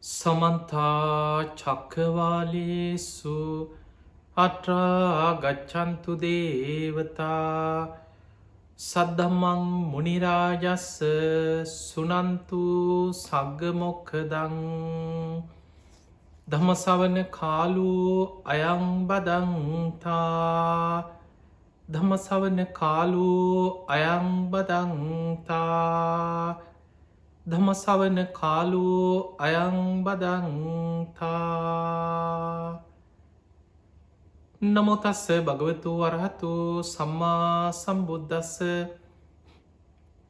සමන්තා චක්කවාලේසු අට්‍රා ගච්ඡන්තු දේවතා සද්ධම්මං මුනිරාජස්ස සුනන්තු සග්ගමොක්ඛදං ධම්මසවන කාලෝ අයං බදන්තා ධම්මසවන කාලෝ අයං බදන්තා ධම්මසවන කාලෝ අයං බදන්තා නමෝ තස්ස භගවතු වරහතු සම්මා සම්බුද්දස්ස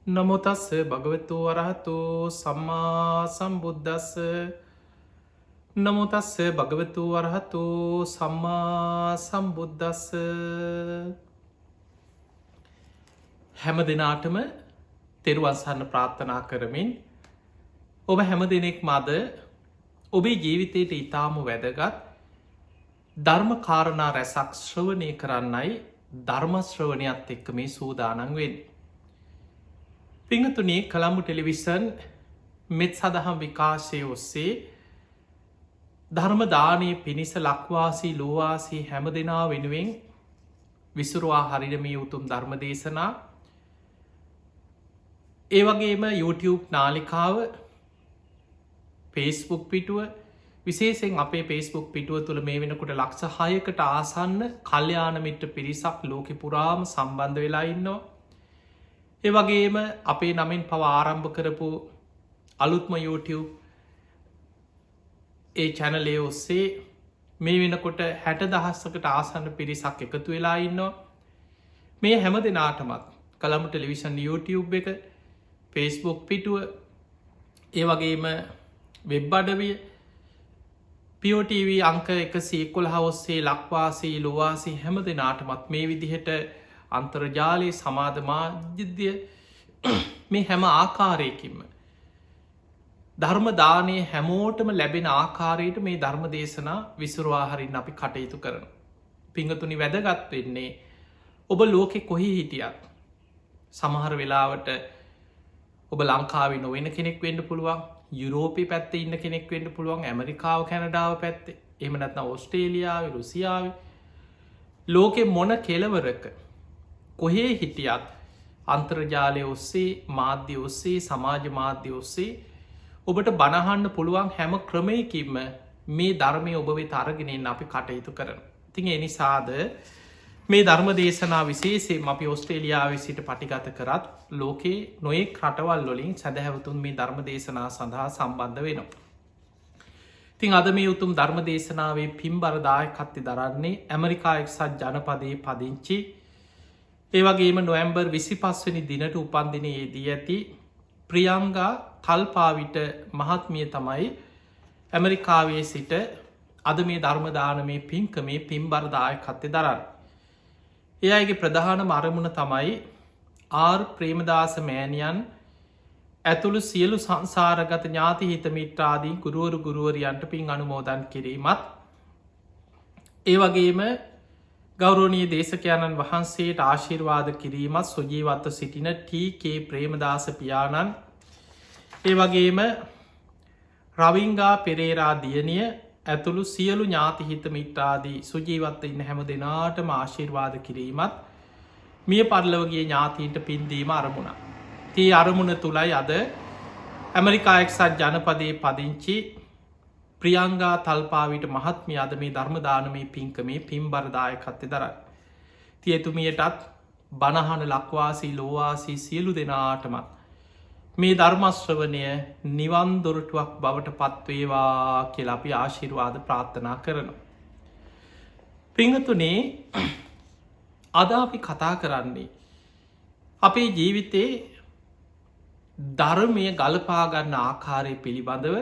නමෝ තස්ස භගවතු වරහතු සම්මා සම්බුද්දස්ස නමෝ තස්ස භගවතු වරහතු සම්මා සම්බුද්දස්ස හැම දිනාටම තෙරුවන් සරණ ප්‍රාර්ථනා කරමින් ඔබ හැම දෙනෙක් මද ඔබේ ජීවිතයට ඉතාම වැදගත් ධර්ම කාරණා රැසක් ශ්‍රවණය කරන්නයි ධර්ම ශ්‍රවණයත් එක්ක මේ සූදානම් වෙන්නේ. පිංගතුනි, කොළඹ ටෙලිවිෂන් මෙත් සදහම් විකාශය ඔස්සේ ධර්ම දානය පිණිස ලක්වාසී ලෝවාසී හැම දෙනා වෙනුවෙන් විසුරුවා හරින මේ උතුම් ධර්ම දේශනා, ඒ වගේම YouTube නාලිකාව, Facebook පිටුව, විශේෂයෙන් අපේ Facebook පිටුව තුළ මේ වෙනකොට ලක්ෂ 6කට ආසන්න කල්යාණ මිත්‍ර පිරිසක් ලෝකෙ පුරාම සම්බන්ධ වෙලා ඉන්නවා. ඒ වගේම අපේ නමින් පවා ආරම්භ කරපු අලුත්ම YouTube ඒ චැනලේ ඔස්සේ මේ වෙනකොට 60,000කට ආසන්න පිරිසක් එකතු වෙලා ඉන්නවා. මේ හැම දෙනාටමත් කොළඹ ටෙලිවිෂන් YouTube එක, Facebook පිටුව, ඒ වගේම වෙබ් අඩවිය, POTV අංක 111 ඔස්සේ ලක්වාසී ලෝවාසී හැම දෙනාටමත් මේ විදිහට අන්තර්ජාලයේ සමාජ මාධ්‍ය මේ හැම ආකාරයකින්ම ධර්ම දානය හැමෝටම ලැබෙන ආකාරයට මේ ධර්ම දේශනා විසුරුවා හරින්න අපි කටයුතු කරනවා. පිංගතුනි, වැදගත් වෙන්නේ ඔබ ලෝකෙ කොහේ හිටියත් සමහර වෙලාවට ඔබ ලංකාවේ නොවෙන කෙනෙක් වෙන්න පුළුවන්, යුරෝපය පැත්තේ ඉන්න කෙනෙක් වෙන්න පුළුවන්, ඇමරිකාව කැනඩාව පැත්තේ, එහෙම නැත්නම් ඕස්ට්‍රේලියාවේ, රුසියාවේ, ලෝකෙ මොන කෙලවරක කොහේ හිටියත් අන්තර්ජාලය ඔස්සේ, මාධ්‍ය ඔස්සේ, සමාජ මාධ්‍ය ඔස්සේ ඔබට බණහන්න පුළුවන් හැම ක්‍රමයකින්ම මේ ධර්මය ඔබ වෙත අරගෙන එන්න අපි කටයුතු කරනවා. ඉතින් ඒ නිසාද මේ ධර්ම දේශනා විශේෂයෙන් අපි ඕස්ට්‍රේලියාවේ සිට පටිගත කරත් ලෝකේ නොයෙක් රටවල් වලින් සැදැහැවතුන් මේ ධර්ම දේශනා සඳහා සම්බන්ධ වෙනවා. ඉතින් අද මේ උතුම් ධර්ම දේශනාවේ පින්බර දායකත්වය දරන්නේ ඇමරිකා එක්සත් ජනපදයේ පදිංචි, ඒ වගේම නොවැම්බර් 25 වෙනි දිනට උපන්දිනයේදී ඇති ප්‍රියංගා තල්පාවිට මහත්මිය තමයි ඇමරිකාවේ සිට අද මේ ධර්ම දානමේ පින්කමේ පින්බර දායකත්වය දරන්නේ. ඒ අයගේ ප්‍රධානම අරමුණ තමයි ආර් ප්‍රේමදාස මෑණියන් ඇතුළු සියලු සංසාරගත ඥාති හිත මිත්‍රාදී ගුරුවරු ගුරුවරියන්ට පින් අනුමෝදන් කිරීමත්, ඒ වගේම ගෞරවනීය දේශකයන්න් වහන්සේට ආශිර්වාද කිරීමත්, සුජීවත්ව සිටින ටී.කේ. ප්‍රේමදාස පියාණන්, ඒ වගේම රවිංගා පෙරේරා දියණිය ඇතුළු සියලු ඥාතිහිත මිත්‍රාදී සුජීවත්ව ඉන්න හැම දෙනාටම ආශිර්වාද කිරීමත්, මිය පරලොවගේ ඥාතීන්ට පින්දීම අරමුණ. තී අරමුණ තුළයි අද ඇමරිකා එක්සත් ජනපදයේ පදිංචි ප්‍රියංගා තල්පාවිට මහත්මිය අද මේ ධර්ම දානමේ පින්කමේ පින්බර දායකත්වය දරයි. එතුමියටත් බණහන ලක්වාසී ලෝවාසී සියලු දෙනාටමත් මේ ධර්මශ්‍රවණය නිවන් දොරටුවක් බවට පත්වේවා කියලා අපි ආශිර්වාද ප්‍රාර්ථනා කරනවා. පිංගතුනේ, අද අපි කතා කරන්නේ අපේ ජීවිතේ ධර්මය ගලපාගන්න ආකාරය පිළිබඳව,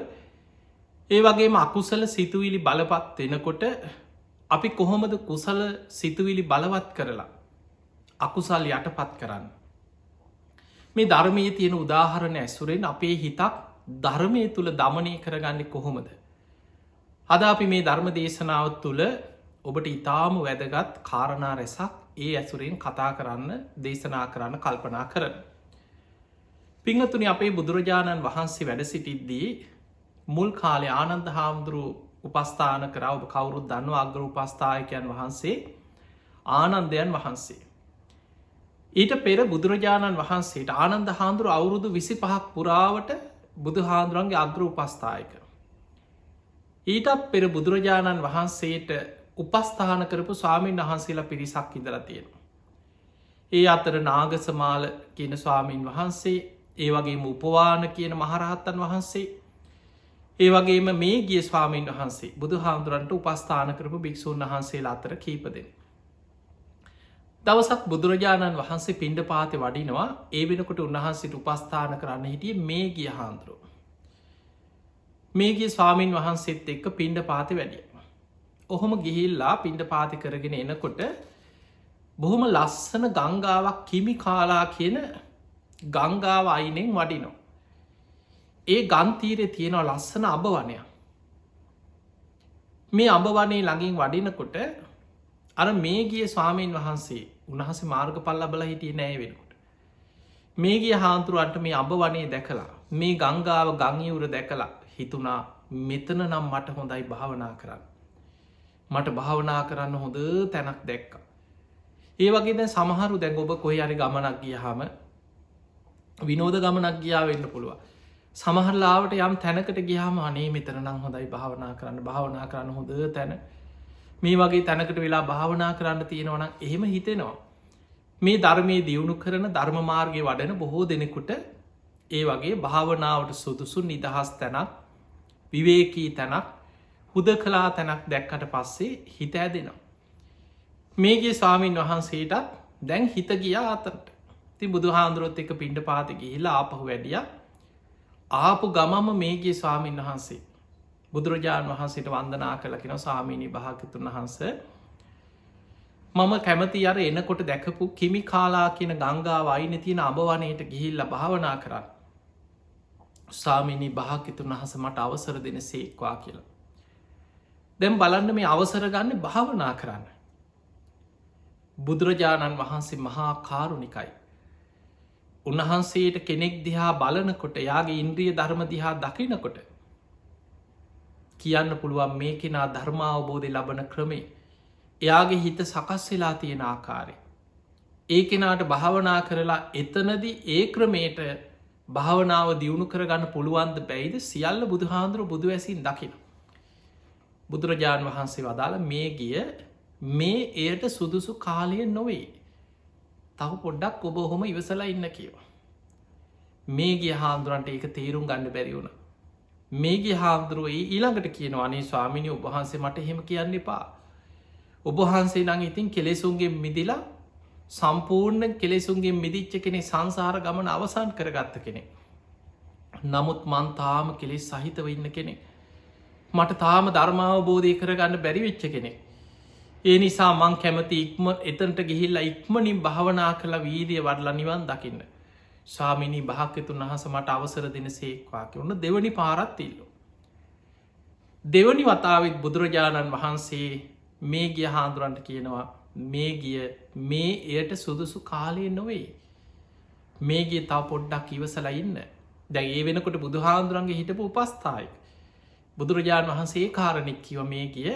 ඒ වගේම අකුසල සිතුවිලි බලපත් වෙනකොට අපි කොහොමද කුසල සිතුවිලි බලවත් කරලා අකුසල් යටපත් කරන්න. මේ ධර්මයේ තියෙන උදාහරණ ඇසුරෙන් අපේ හිතක් ධර්මය තුළ දමනය කරගන්නේ කොහොමද? අද අපි මේ ධර්ම දේශනාව තුළ ඔබට ඉතාම වැදගත් කාරණා රැසක් ඒ ඇසුරෙන් කතා කරන්න, දේශනා කරන්න කල්පනා කරන. පිංහතුනි, අපේ බුදුරජාණන් වහන්සේ වැඩ සිටිද්දී මුල් කාලේ ආනන්ද හාමුදුරු උපස්ථාන කරා. ඔබ කවුරුත් දන්නවා අග්‍ර උපස්ථායකයන් වහන්සේ ආනන්දයන් වහන්සේ. ඊට පෙර බුදුරජාණන් වහන්සේට ආනන්ද හාමුදුරු අවුරුදු 25ක් පුරාවට බුදු හාමුදුරන්ගේ අග්‍ර උපස්ථායක. ඊටත් පෙර බුදුරජාණන් වහන්සේට උපස්ථාන කරපු ස්වාමීන් වහන්සේලා පිරිසක් ඉඳලා තියෙනවා. ඒ අතර නාගසමාල කියන ස්වාමීන් වහන්සේ, ඒ වගේම උපවාන කියන මහරහත්තන් වහන්සේ, ඒ වගේම මේ ගිය ස්වාමීන් වහන්සේ බුදු හාමුදුරන්ට උපස්ථාන කරපු භික්‍ෂූන් වහන්සේලා අතර කීප දෙනෙක්. දවසක් බුදුරජාණන් වහන්සේ පිණ්ඩපාතේ වඩිනවා. ඒ වෙනකොට උන්වහන්සේට උපස්ථාන කරන්න හිටියේ මේ ගිය හාමුදුරුවෝ. මේ ගිය ස්වාමීන් වහන්සේත් එක්ක පිණ්ඩපාතේ වැඩිය. ඔහොම ගිහිල්ලා පිණ්ඩපාතේ කරගෙන එනකොට බොහොම ලස්සන ගංගාවක් කිමි කාලා කියන ගංගාව අයිනෙන් වඩිනවා. ඒ ගන්තීරේ තියෙනවා ලස්සන අබවනයක්. මේ අබවනේ ළඟින් වඩිනකොට අර මේ ගිය ස්වාමීන් වහන්සේ උන්වහන්සේ මාර්ගඵල ලබලා හිටියේ නෑ වෙනකොට. මේ ගිය හාමුදුරුවන්ට මේ අබවනේ දැකලා, මේ ගංගාව ගංඉවුර දැකලා හිතුණා මෙතන නම් මට හොඳයි භාවනා කරන්න. මට භාවනා කරන්න හොඳ තැනක් දැක්කා. ඒ වගේ දැන් සමහරු දැන් ඔබ කොහේ හරි ගමනක් ගියාම විනෝද ගමනක් ගියා වෙන්න පුළුවන්. සමහරලාවට යම් තැනකට ගියාම අනේ මෙතන නම් හොඳයි භාවනා කරන්න හොඳ තැන. මේ වගේ තැනකට වෙලා භාවනා කරන්න තියෙනවා නම් එහෙම හිතෙනවා. මේ ධර්මයේ දියුණු කරන ධර්ම මාර්ගයේ වඩන බොහෝ දෙනෙකුට ඒ වගේ භාවනාවට සුදුසු නිදහස් තැනක්, විවේකී තැනක්, හුදකලා තැනක් දැක්කට පස්සේ හිත ඇදෙනවා. මේගේ ස්වාමීන් වහන්සේටත් දැන් හිත ගියා අතරට. ඉතින් බුදුහාමුදුරුවොත් එක්ක පිණ්ඩපාතේ ගිහිල්ලා ආපහු වැඩියා. ආපු ගමම මේගේ ස්වාමීන් වහන්සේ බුදුරජාණන් වහන්සේට වන්දනා කළා. කියනවා ස්වාමීනි භාග්‍යවතුන් වහන්සේ, මම කැමති අර එනකොට දැකපු කිමි කාලා කියන ගංගාව අයිනේ තියෙන අබවනේට ගිහිල්ලා භාවනා කරන්න. ස්වාමීනි භාග්‍යවතුන් වහන්සේ මට අවසර දෙනසේක්වා කියලා. දැන් බලන්න මේ අවසර ගන්න භාවනා කරන්න. බුදුරජාණන් වහන්සේ මහා කාරුණිකයි. උන්වහන්සේට කෙනෙක් දිහා බලනකොට, යාගේ ඉන්ද්‍රිය ධර්ම දිහා දකිනකොට කියන්න පුළුවන් මේ කෙනා ධර්මාවබෝධය ලබන ක්‍රමේ, එයාගේ හිත සකස් වෙලා තියෙන ආකාරය. ඒ කෙනාට භාවනා කරලා එතනදි ඒ ක්‍රමයට භාවනාව දියුණු කරගන්න පුළුවන්ද බැයිද සියල්ල බුදුහාමුදුරුවෝ බුදු ඇසින් දකින. බුදුරජාණන් වහන්සේ වදාළ මේ ගිය මේ එයට සුදුසු කාලය නොවේ. තව පොඩ්ඩක් ඔබ ඔහොම ඉවසලා ඉන්න කියවා. මේ ගිය හාමුදුරන්ට ඒක තේරුම් ගන්න බැරි වුණ. මේ ගිය හාමුදුරුවෝ ඊළඟට කියනවා අනේ ස්වාමිනී ඔබ වහන්සේ මට එහෙම කියන්න එපා. ඔබ වහන්සේ නම් ඉතින් කෙලෙසුන්ගෙන් මිදිලා සම්පූර්ණ කෙලෙසුන්ගෙන් මිදිච්ච කෙනෙක්, සංසාර ගමන අවසන් කරගත්ත කෙනෙක්. නමුත් මං තාම කෙලෙස් සහිතව ඉන්න කෙනෙක්. මට තාම ධර්මාවබෝධය කරගන්න බැරි වෙච්ච කෙනෙක්. ඒ නිසා මං කැමති එතනට ගිහිල්ලා ඉක්මනින් භාවනා කළ වීර්යය වඩලා නිවන් දකින්න. ස්වාමිනී භාග්‍යවතුන් වහන්සේ මට අවසර දෙනසේක්වා කියලා දෙවනි පාරත් ඉල්ලුවා. දෙවනි වතාවෙත් බුදුරජාණන් වහන්සේ මේ ගිය හාමුදුරන්ට කියනවා මේ ගිය මේ එයට සුදුසු කාලය නොවේ. මේ ගිය තව පොඩ්ඩක් ඉවසලා ඉන්න. දැන් ඒ වෙනකොට බුදුහාමුදුරන්ගේ හිටපු උපස්ථායක බුදුරජාණන් වහන්සේ කාරණෙක් කිව්ව මේ ගිය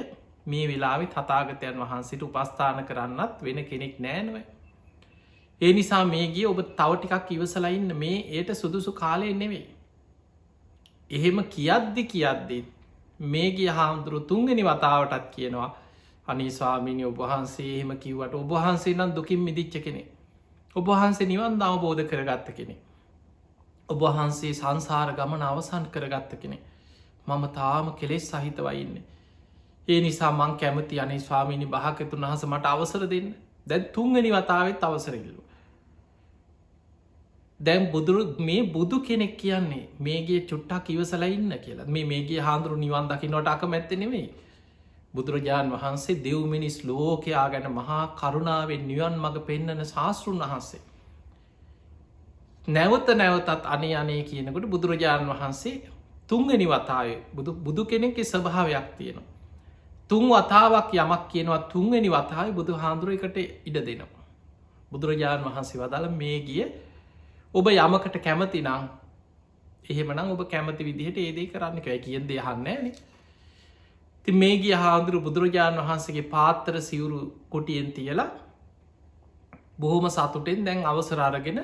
මේ වෙලාවේ තථාගතයන් වහන්සේට උපස්ථාන කරන්නත් වෙන කෙනෙක් නෑ නෝ. ඒ නිසා මේ ගිය ඔබ තව ටිකක් ඉවසලා ඉන්න, මේ ඒට සුදුසු කාලය නෙවෙයි. එහෙම කියද්දි මේ ගිය හාමුදුරුවෝ තුන්වෙනි වතාවටත් කියනවා අනේ ස්වාමීනි ඔබ වහන්සේ එහෙම කිව්වට ඔබ වහන්සේ නම් දුකින් මිදිච්ච කෙනෙක්. ඔබ වහන්සේ නිවන් අවබෝධ කරගත්ත කෙනෙක්. ඔබ වහන්සේ සංසාර ගමන අවසන් කරගත්ත කෙනෙක්. මම තාම කෙලෙස් සහිතවයි ඉන්නේ. ඒ නිසා මං කැමති අනේ ස්වාමීනි භාග්‍යවතුන් වහන්සේ මට අවසර දෙන්න. දැන් තුන්වෙනි වතාවෙත් අවසර ඉල්ලුවා. දැන් මේ බුදු කෙනෙක් කියන්නේ මේගේ චුට්ටක් ඉවසලා ඉන්න කියලා. මේගේ හාමුදුරු නිවන් දකින්නට අකමැත්තේ නෙමෙයි. බුදුරජාණන් වහන්සේ දෙව් මිනිස් ලෝකයා ගැන මහා කරුණාවෙන් නිවන් මඟ පෙන්නන ශාස්තෘන් වහන්සේ. නැවත නැවතත් අනේ කියනකොට බුදුරජාණන් වහන්සේ තුන්වෙනි වතාවේ බුදු කෙනෙක්ගේ ස්වභාවයක් තියෙනවා. තුන් වතාවක් යමක් කියනවා තුන්වෙනි වතාවේ බුදු හාමුදුරුවෝ එකට ඉඩ දෙනවා. බුදුරජාණන් වහන්සේ වදාළ මේ ගිය ඔබ යමකට කැමති නම් එහෙමනම් ඔබ කැමති විදිහට ඒ දේ කරන්න කැයි කියෙන් දෙයහන්න න ති මේ ගිය හාදුරු බුදුරජාණන් වහන්සේගේ පාත්තර සිවුරු කොටියෙන් තියලා බොහොම සතුටෙන් දැන් අවසරාරගෙන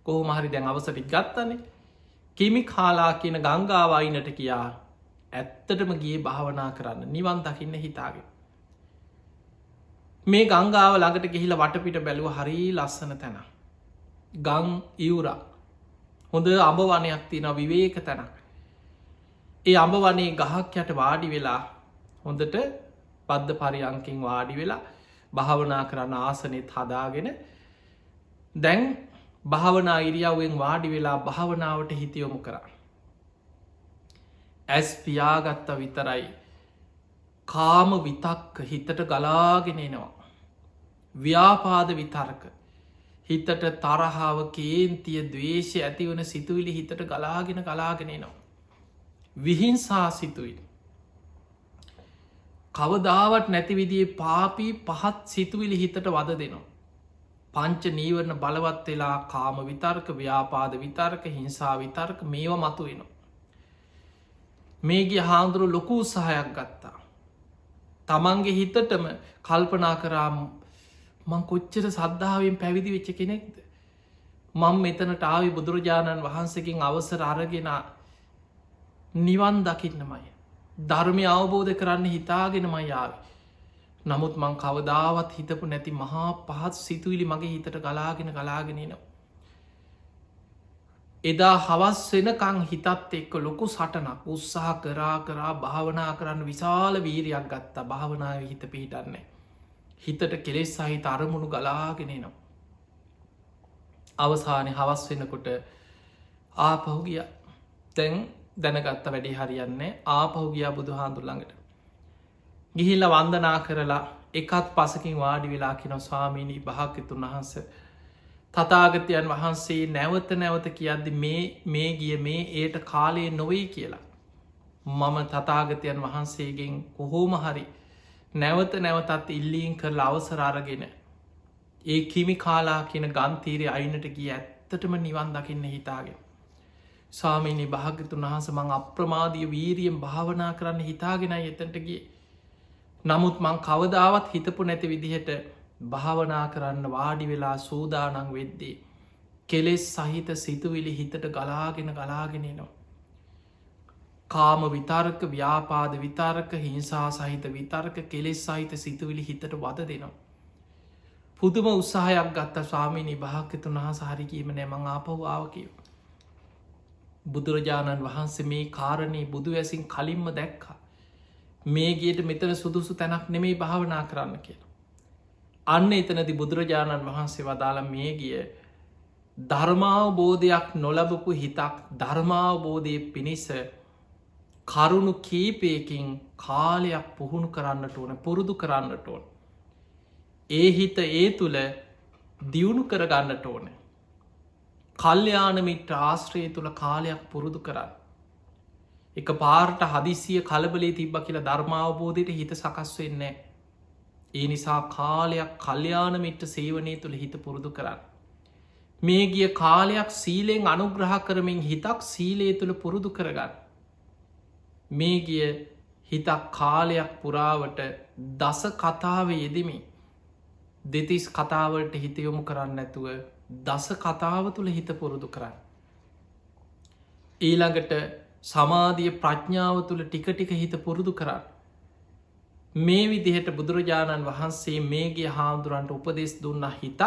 කොහොමහරි දැන් අවසටික් ගත්තනේ කිමි කාලා කියන ගංගාවයිනට කියා ඇත්තටම ගිය භාවනා කරන්න නිවන් දකින්න හිතාගෙන මේ ගංගාව ළඟට ගිහිල වටපිට බැලුව හරි ලස්සන තැන ගං ඉවුරා හොඳ අඹ වනයක් තියෙන විවේක තැනක් ඒ අඹ වනේ ගහක් යට වාඩි වෙලා හොඳට බද්ධ පරියංකින් වාඩි වෙලා භාවනා කරන්න ආසනෙත් හදාගෙන දැන් භාවනා ඉරියව්වෙන් වාඩි වෙලා භාවනාවට හිතියොමු කරා ඇස් පියාගත්ත විතරයි කාම විතක්ක හිතට ගලාගෙනනවා ව්‍යාපාද විතර්ක හිතට තරහාව කේන්තිය දවේශය ඇතිවන සිතුවිලි හිතට ගලාගෙනනවා විහිංසා සිතුවිලි කවදාවත් නැති විදිේ පාපී පහත් සිතුවිලි හිතට වද දෙනවා පංච නීවරණ බලවත් වෙලා කාම විතර්ක ව්‍යාපාද විතර්ක හිංසා විතර්ක මේව මතු වෙනවා මේගේ හාන්දුරු ලොකු උත්සාහයක් ගත්තා තමන්ගේ හිතටම කල්පනා කරාම මං කොච්චර සද්ධාවෙන් පැවිදි වෙච්ච කෙනෙක්ද මං මෙතනට ආවි බුදුරජාණන් වහන්සකින් අවසර අරගෙන නිවන් දකින්නමයි ධර්මය අවබෝධ කරන්න හිතාගෙනම යාව නමුත් මං කවදාවත් හිතපු නැති මහා පහත් සිතුවිලි මගේ හිතට ගලාගෙනනවා එදා හවස් වෙනකං හිතත් එක්ක ලොකු සටනක් උත්සාහ කරා භාවනා කරන්න විශාල වීරයක් ගත්තා භාවනාව හිත පිහිටන්නේ හිතට කෙලෙස් සහිත අරමුණු ගලාගෙනනවා අවසානය හවස් වෙනකොට ආපහුගිය තැන් දැනගත්ත වැඩි හරියන්නේ ආපහුගියා බුදු හාන්දුරළඟට ගිහිල්ල වන්දනා කරලා එකත් පසකින් වාඩි වෙලා කිනො ස්වාමීණී භාග්‍යතුන් වහන්ස තතාගතයන් වහන්සේ නැවත නැවත කියද්දි මේ ගිය මේ ඒට කාලය නොවෙයි කියලා මම තතාගතයන් වහන්සේගෙන් කොහෝම හරි නැවත නැවතත් ඉල්ලීන් කරලා අවසරාරගෙන ඒ කිමි කාලා කියන ගන්තීරය අයිනට ගිය ඇත්තටම නිවන් දකින්න හිතාගෙන ස්වාමීනි භාග්‍යතුන් වහන්ස මං අප්‍රමාදිය වීරියෙන් භාවනා කරන්න හිතාගෙන එතට ගිය නමුත් මං කවදාවත් හිතපු නැති විදිහට භාවනා කරන්න වාඩි වෙලා සූදානං වෙද්දී කෙලෙස් සහිත සිතුවිලි හිතට ගලාගෙනනවා කාම විතර්ක ව්‍යාපාද විතර්ක හිංසා සහිත විතර්ක කෙලෙස් සහිත සිතුවිලි හිතට වද දෙනවා පුදුම උත්සාහයක් ගත්ත ස්වාමීනි භාග්‍යතුන් වහන්ස හරිකීම නෑමං ආපහුආව කියව බුදුරජාණන් වහන්සේ මේ කාරණය බුදු ඇසින් කලින්ම දැක්කා මේ ගේට මෙතන සුදුසු තැනක් නෙමේ භාවනා කරන්න කියලා අන්න එතනති බුදුරජාණන් වහන්සේ වදාළ මේ ගිය ධර්මාවබෝධයක් නොලබපු හිතක් ධර්මාවබෝධය පිණිස කරුණු කීපයකින් කාලයක් පුහුණු කරන්නට ඕන පුරුදු කරන්නට ඕන ඒ හිත ඒ තුළ දියුණු කරගන්නට ඕන කල්්‍යයානමිට ආශ්‍රය තුළ කාලයක් පුරුදු කරන්න එක පාර්ට හදිසිය කලබලේ තිබ්බ කියලා ධර්මාවබෝධයට හිත සකස් වෙන්නේ ඒ නිසා කාලයක් කල්්‍යානමිට්ට සේවනය තුළ හිත පුරුදු කරන්න මේ ගිය කාලයක් සීලෙන් අනුග්‍රහ කරමින් හිතක් සීලේ තුළ පුරුදු කරගන්න මේ ගිය හිතක් කාලයක් පුරාවට දස කතාව යෙදෙමි දෙතිස් කතාවලට හිතයොමු කරන්න ඇතුව දස කතාව තුළ හිත පුරුදු කරන්න ඊළඟට සමාධිය ප්‍රඥාව තුළ ටික ටික හිත පුරුදු කරන්න මේ විදිහට බුදුරජාණන් වහන්සේ මේගේ හාමුදුරන්ට උපදෙස් දුන්න හිතක්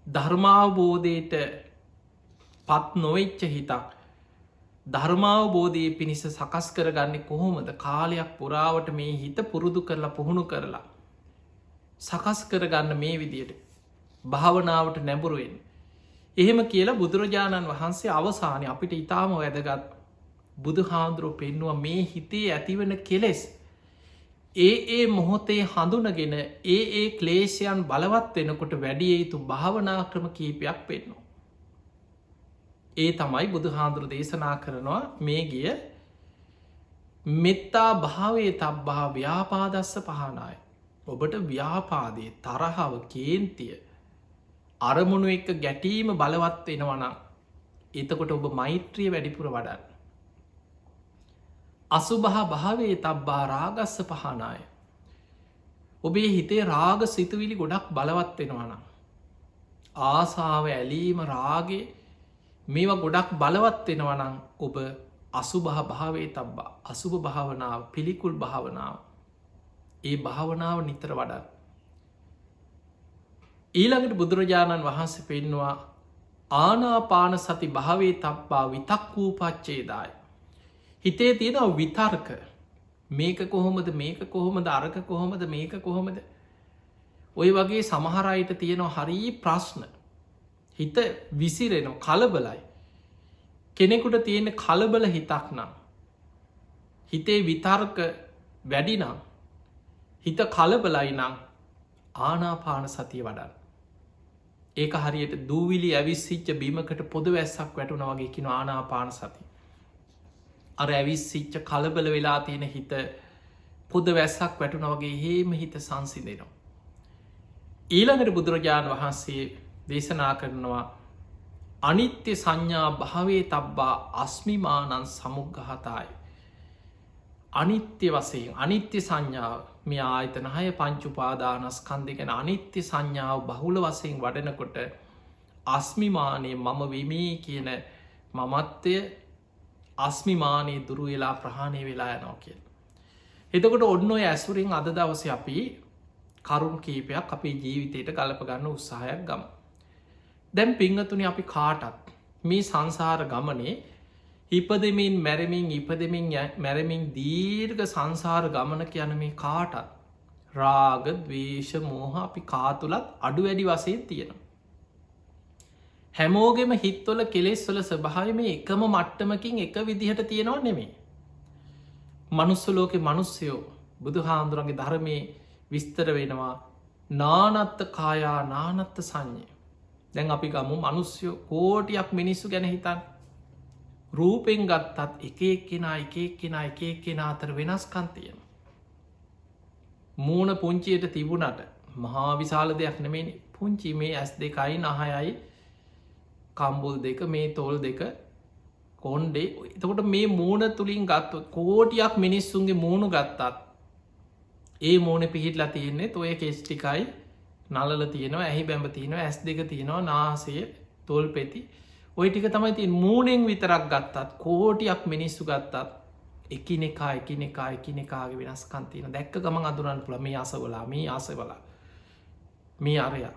ධර්මාවබෝධයට පත් නොවෙච්ච හිතක් ධර්මාවබෝධය පිණිස සකස් කරගන්නේ කොහොමද කාලයක් පුරාවට මේ හිත පුරුදු කරලා පුහුණු කරලා සකස් කරගන්න මේ විදියට භාවනාවට නැඹුරුවෙන් එහෙම කියලා බුදුරජාණන් වහන්සේ අවසානය අපිට ඉතාම වැදගත් බුදු හාමුදුරුව පෙන්නුව මේ හිතේ ඇතිවන කෙලෙස් ඒ මොහොතේ හඳුනගෙන ඒ ක්ලේෂයන් බලවත් වෙනකොට වැඩිය යුතු භාවනා ක්‍රම කීපයක් පෙන්නවා. ඒ තමයි බුදු හාමුදුරු දේශනා කරනවා මේ ගිය මෙත්තා භාවේ තබ්බා ව්‍යාපාදස්ස පහනාය ඔබට ව්‍යාපාදය තරහාව කේන්තිය අරමුණු එක්ක ගැටීම බලවත් වෙනවනම් එතකොට ඔබ මෛත්‍රිය වැඩිපුර වඩන්න. අසුභහා භාවේ තබ්බා රාගස්ස පහනාය. ඔබේ හිතේ රාග සිතුවිලි ගොඩක් බලවත් වෙනවානම්. ආසාාව ඇලීම රාගේ මේවා ගොඩක් බලවත් වෙනවනං ඔබ අසුභහ භාවේ තබ්බා අසුභ භාවනාව පිළිකුල් භාවනාව ඒ භාවනාව නිතර වඩන්න. ඊළඟට බුදුරජාණන් වහන්සේ පෙන්නවා ආනාපාන සති භාවේ තබ්බා විතක් වූපච්චේදාය. හිතේ තියෙනව විතර්ක මේක කොහොමද මේක කොහොමද අරක කොහොමද මේක කොහොමද ඔය වගේ සමහරයට තියෙනවා හරී ප්‍රශ්න හිත විසිරෙනෝ කලබලයි කෙනෙකුට තියෙන කලබල හිතක් නම් හිතේ විතර්ක වැඩිනම් හිත කලබලයි නම් ආනාපාන සතිය වඩන්න. ඒක හරියට දූවිලි ඇවිස්සිච්ච බීමකට පොද වැස්සක් වැටුන වගේ කින ආනාපාන සති. අර ඇවිස්සිච්ච කලබල වෙලා තියෙන හිත පොද වැස්සක් වැටුන වගේ හේම හිත සංසිදෙනවා. ඊළඟට බුදුරජාණන් වහන්සේ දේශනා කරනවා අනිත්‍ය සංඥා භාවේ තබ්බා අස්මිමානන් සමුග්ගහතායි. අනිත්‍ය වසයෙන් අනිත්‍ය සංඥාව මේ ආයතන හය පංචුපාදානස්කන්දිගෙන අනිත්‍ය සංඥාව බහුල වසයෙන් වඩනකොට අස්මිමානය මම විමී කියන මමත්වය අස්මිමානයේ දුරු වෙලා ප්‍රහාණය වෙලා යනෝ කියල. එතකොට ඔන්න ඔය ඇසුරින් අද දවස අපි කරුණු කීපයක් අපේ ජීවිතයට ගලප ගන්න උත්සාහයක් ගම. දැම් පිංහතුනි අපි කාටත් මේ සංසාර ගමනේ ඉපදමින් මැරමින් ඉපදමින් මැරමින් දීර්ඝ සංසාර ගමන කියන මේ කාටත් රාග දවේශ මෝහ අපි කාතුලත් අඩු වැඩි වසයෙන් තියෙනවා. හැමෝගෙම හිත්වල කෙලෙස්වල ස්වභාව මේ එකම මට්ටමකින් එක විදිහට තියෙනවා නෙමේ. මනුස්සලෝක මනුස්සයෝ බුදු හාන්දුරන්ගේ ධර්මය විස්තර වෙනවා නානත්ත කායා නානත්ත සංඥය. දැන් අපි ගමු මනුස්්‍යයෝ කෝටියක් මිනිස්සු ගැන හිතන් රූපෙන් ගත්තත් එක කෙනා කෙනා අතර වෙනස්කන් තියෙන. මූුණ පුංචියට තිබුණට මහා විශාල දෙයක් නෙමේ පුංචි මේ ඇස් දෙකයි නහයයි කම්බුල් දෙක මේ තෝල් දෙක කොන්්ඩේ එතකොට මේ මූුණ තුළින් ගත්තු කෝටියක් මිනිස්සුන්ගේ මූුණු ගත්තත් ඒ මෝන පිහිටලා තියෙන්නේ ඔය කෙස්ටිකයි නලල තියෙනවා ඇහි බැඹ තියෙනවා ඇස් දෙක තියෙනවා නාසය තොල් පෙති ඔය ටික තමයි තින් මූනෙන් විතරක් ගත්තත් කෝටියක් මිනිස්සු ගත්තත් එකනෙකාගේ වෙනස්කන්තින දැක්ක ගමන් අදුරන් පුළ මේ අසවලා මේ අසවලා මේ අරයා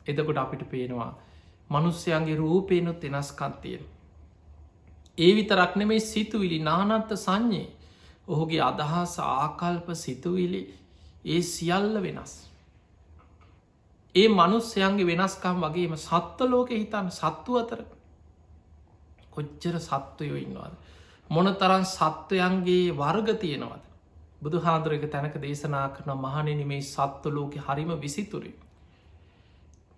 එදකොට අපිට පේනවා මනුස්්‍යයන්ගේ රූපයනුත් වෙනස්කන්තියෙන් ඒ විතරක්න මේ සිතුවිලි නානත්ත සංඥේ ඔහුගේ අදහස් ආකල්ප සිතුවිලි ඒ සියල්ල වෙනස්. ඒ මනුස්්‍යයන්ගේ වෙනස්කම් වගේම සත්ව ලෝක හිතන් සත්තු අතර කොච්චර සත්වයෝ ඉන්නවාද. මොන තරන් සත්වයන්ගේ වර්ග තියෙනවද. බුදු හාදුරක තැනක දේශනා කරන මහනෙන මේ සත්ව ලෝක හරිම විසිතුරි.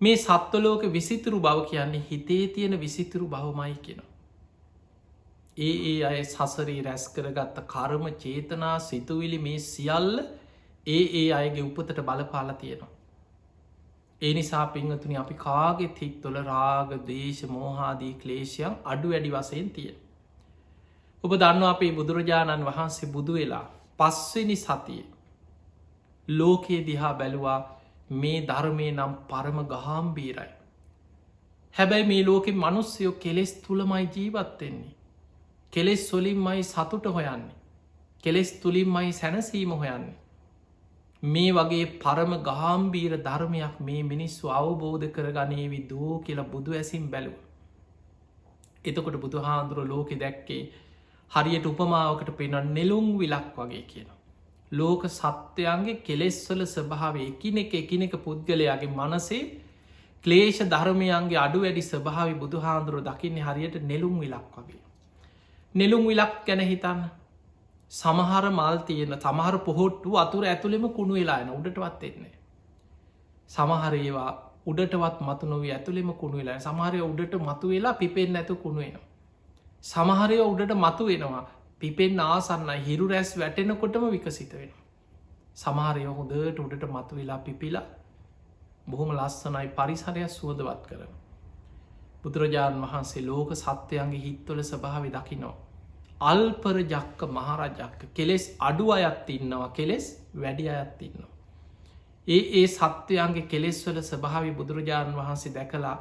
මේ සත්වලෝක විසිතුරු බව කියන්නේ හිතේ තියෙන විසිතුරු බවමයි කියෙනවා. ඒ අය සසරී රැස් කරගත්ත කර්ම චේතනා සිතුවිලි මේ සියල්ල ඒ අයගේ උපතට බලපාල තියෙනවා. ඒ නිසා පිංහතුනි අපි කාගෙ තික්තොල රාග දේශ මෝහාදී ක්ලේෂයන් අඩු වැඩි වසයෙන් තිය. ඔබ දන්න අපේ බුදුරජාණන් වහන්සේ බුදු වෙලා පස්වෙනි සතිය ලෝකයේ දිහා බැලුවා මේ ධර්මය නම් පරම ගහම්බීරයි. හැබැයි මේ ලෝකෙ මනුස්්‍යයෝ කෙලෙස් තුළමයි ජීවත්වෙන්නේ. කෙලෙස් සොලින්මයි සතුට හොයන්නේ. කෙලෙස් තුළින්මයි සැනසීම හොයන්නේ. මේ වගේ පරම ගාම්බීර ධර්මයක් මේ මිනිස්සු අවබෝධ කරගනේවි දෝ කියලා බුදු ඇසිම් බැලුව. එතකොට බුදු හාන්දුර ලෝකෙ දැක්කේ හරියට උපමාවකට පෙන නෙලුම් විලක් වගේ කියන. ලෝක සත්‍යයන්ගේ කෙලෙස්වල ස්වභාව එකනෙක පුද්ගලයාගේ මනසේ ක්ලේෂ ධර්මයන්ගේ අඩු වැඩි ස්වභාව බුදු හාන්දුරුව දකින්නේ හරියට නෙලුම් විලක් වගේ. නෙලුම් විලක් ගැන හිතන්න සමහර මල් තියෙන තමහර පොහොට්ටු අතුර ඇතුළෙම කුණු වෙලායන උඩටවත් එන්නේ. සමහරේවා උඩටවත් මතු නොවී ඇතුළෙම කුණු වෙලා සමහරය උඩට මතු වෙලා පිපෙන් ඇතු කුණුවෙන. සමහරය උඩට මතු වෙනවා පිපෙන් ආසන්න හිරු රැස් වැටෙනකොටම විකසිත වෙන. සමහරය හොදට උඩට මතු වෙලා පිපිලා බොහොම ලස්සනයි පරිසරයක් සුවදවත් කරන. බුදුරජාණන් වහන්සේ ලෝක සත්වයන්ගේ හිත්වල ස්වභාවය දකිනෝ. අල්පර ජක්ක මහරජක්ක කෙලෙස් අඩු අයත් ඉන්නවා කෙලෙස් වැඩි අයත් ඉන්නවා. ඒ සත්වයන්ගේ කෙලෙස්වල ස්වභාවි බුදුරජාණන් වහන්සේ දැකලා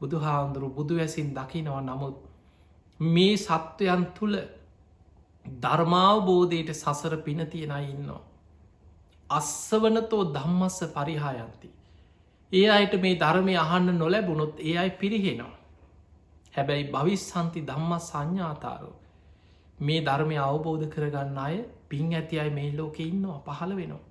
බුදුහාන්දුරු බුදුවැසින් දකිනවා. නමුත් මේ සත්වයන් තුළ ධර්මාවබෝධයට සසර පින තියෙන ඉන්නවා. අස්සවනතෝ ධම්මස්ස පරිහායන්ති. ඒ අයට මේ ධර්මය අහන්න නොලැබුණොත් ඒ අයි පිරිහෙනවා. හැබැයි භවිස්සන්ති ධම්ම සංඥාතාරෝ. මේ ධර්මය අවබෝධ කරගන්න අය පින් ඇති අයි මේ ලෝකෙ ඉන්නවා පහළ වෙනවා.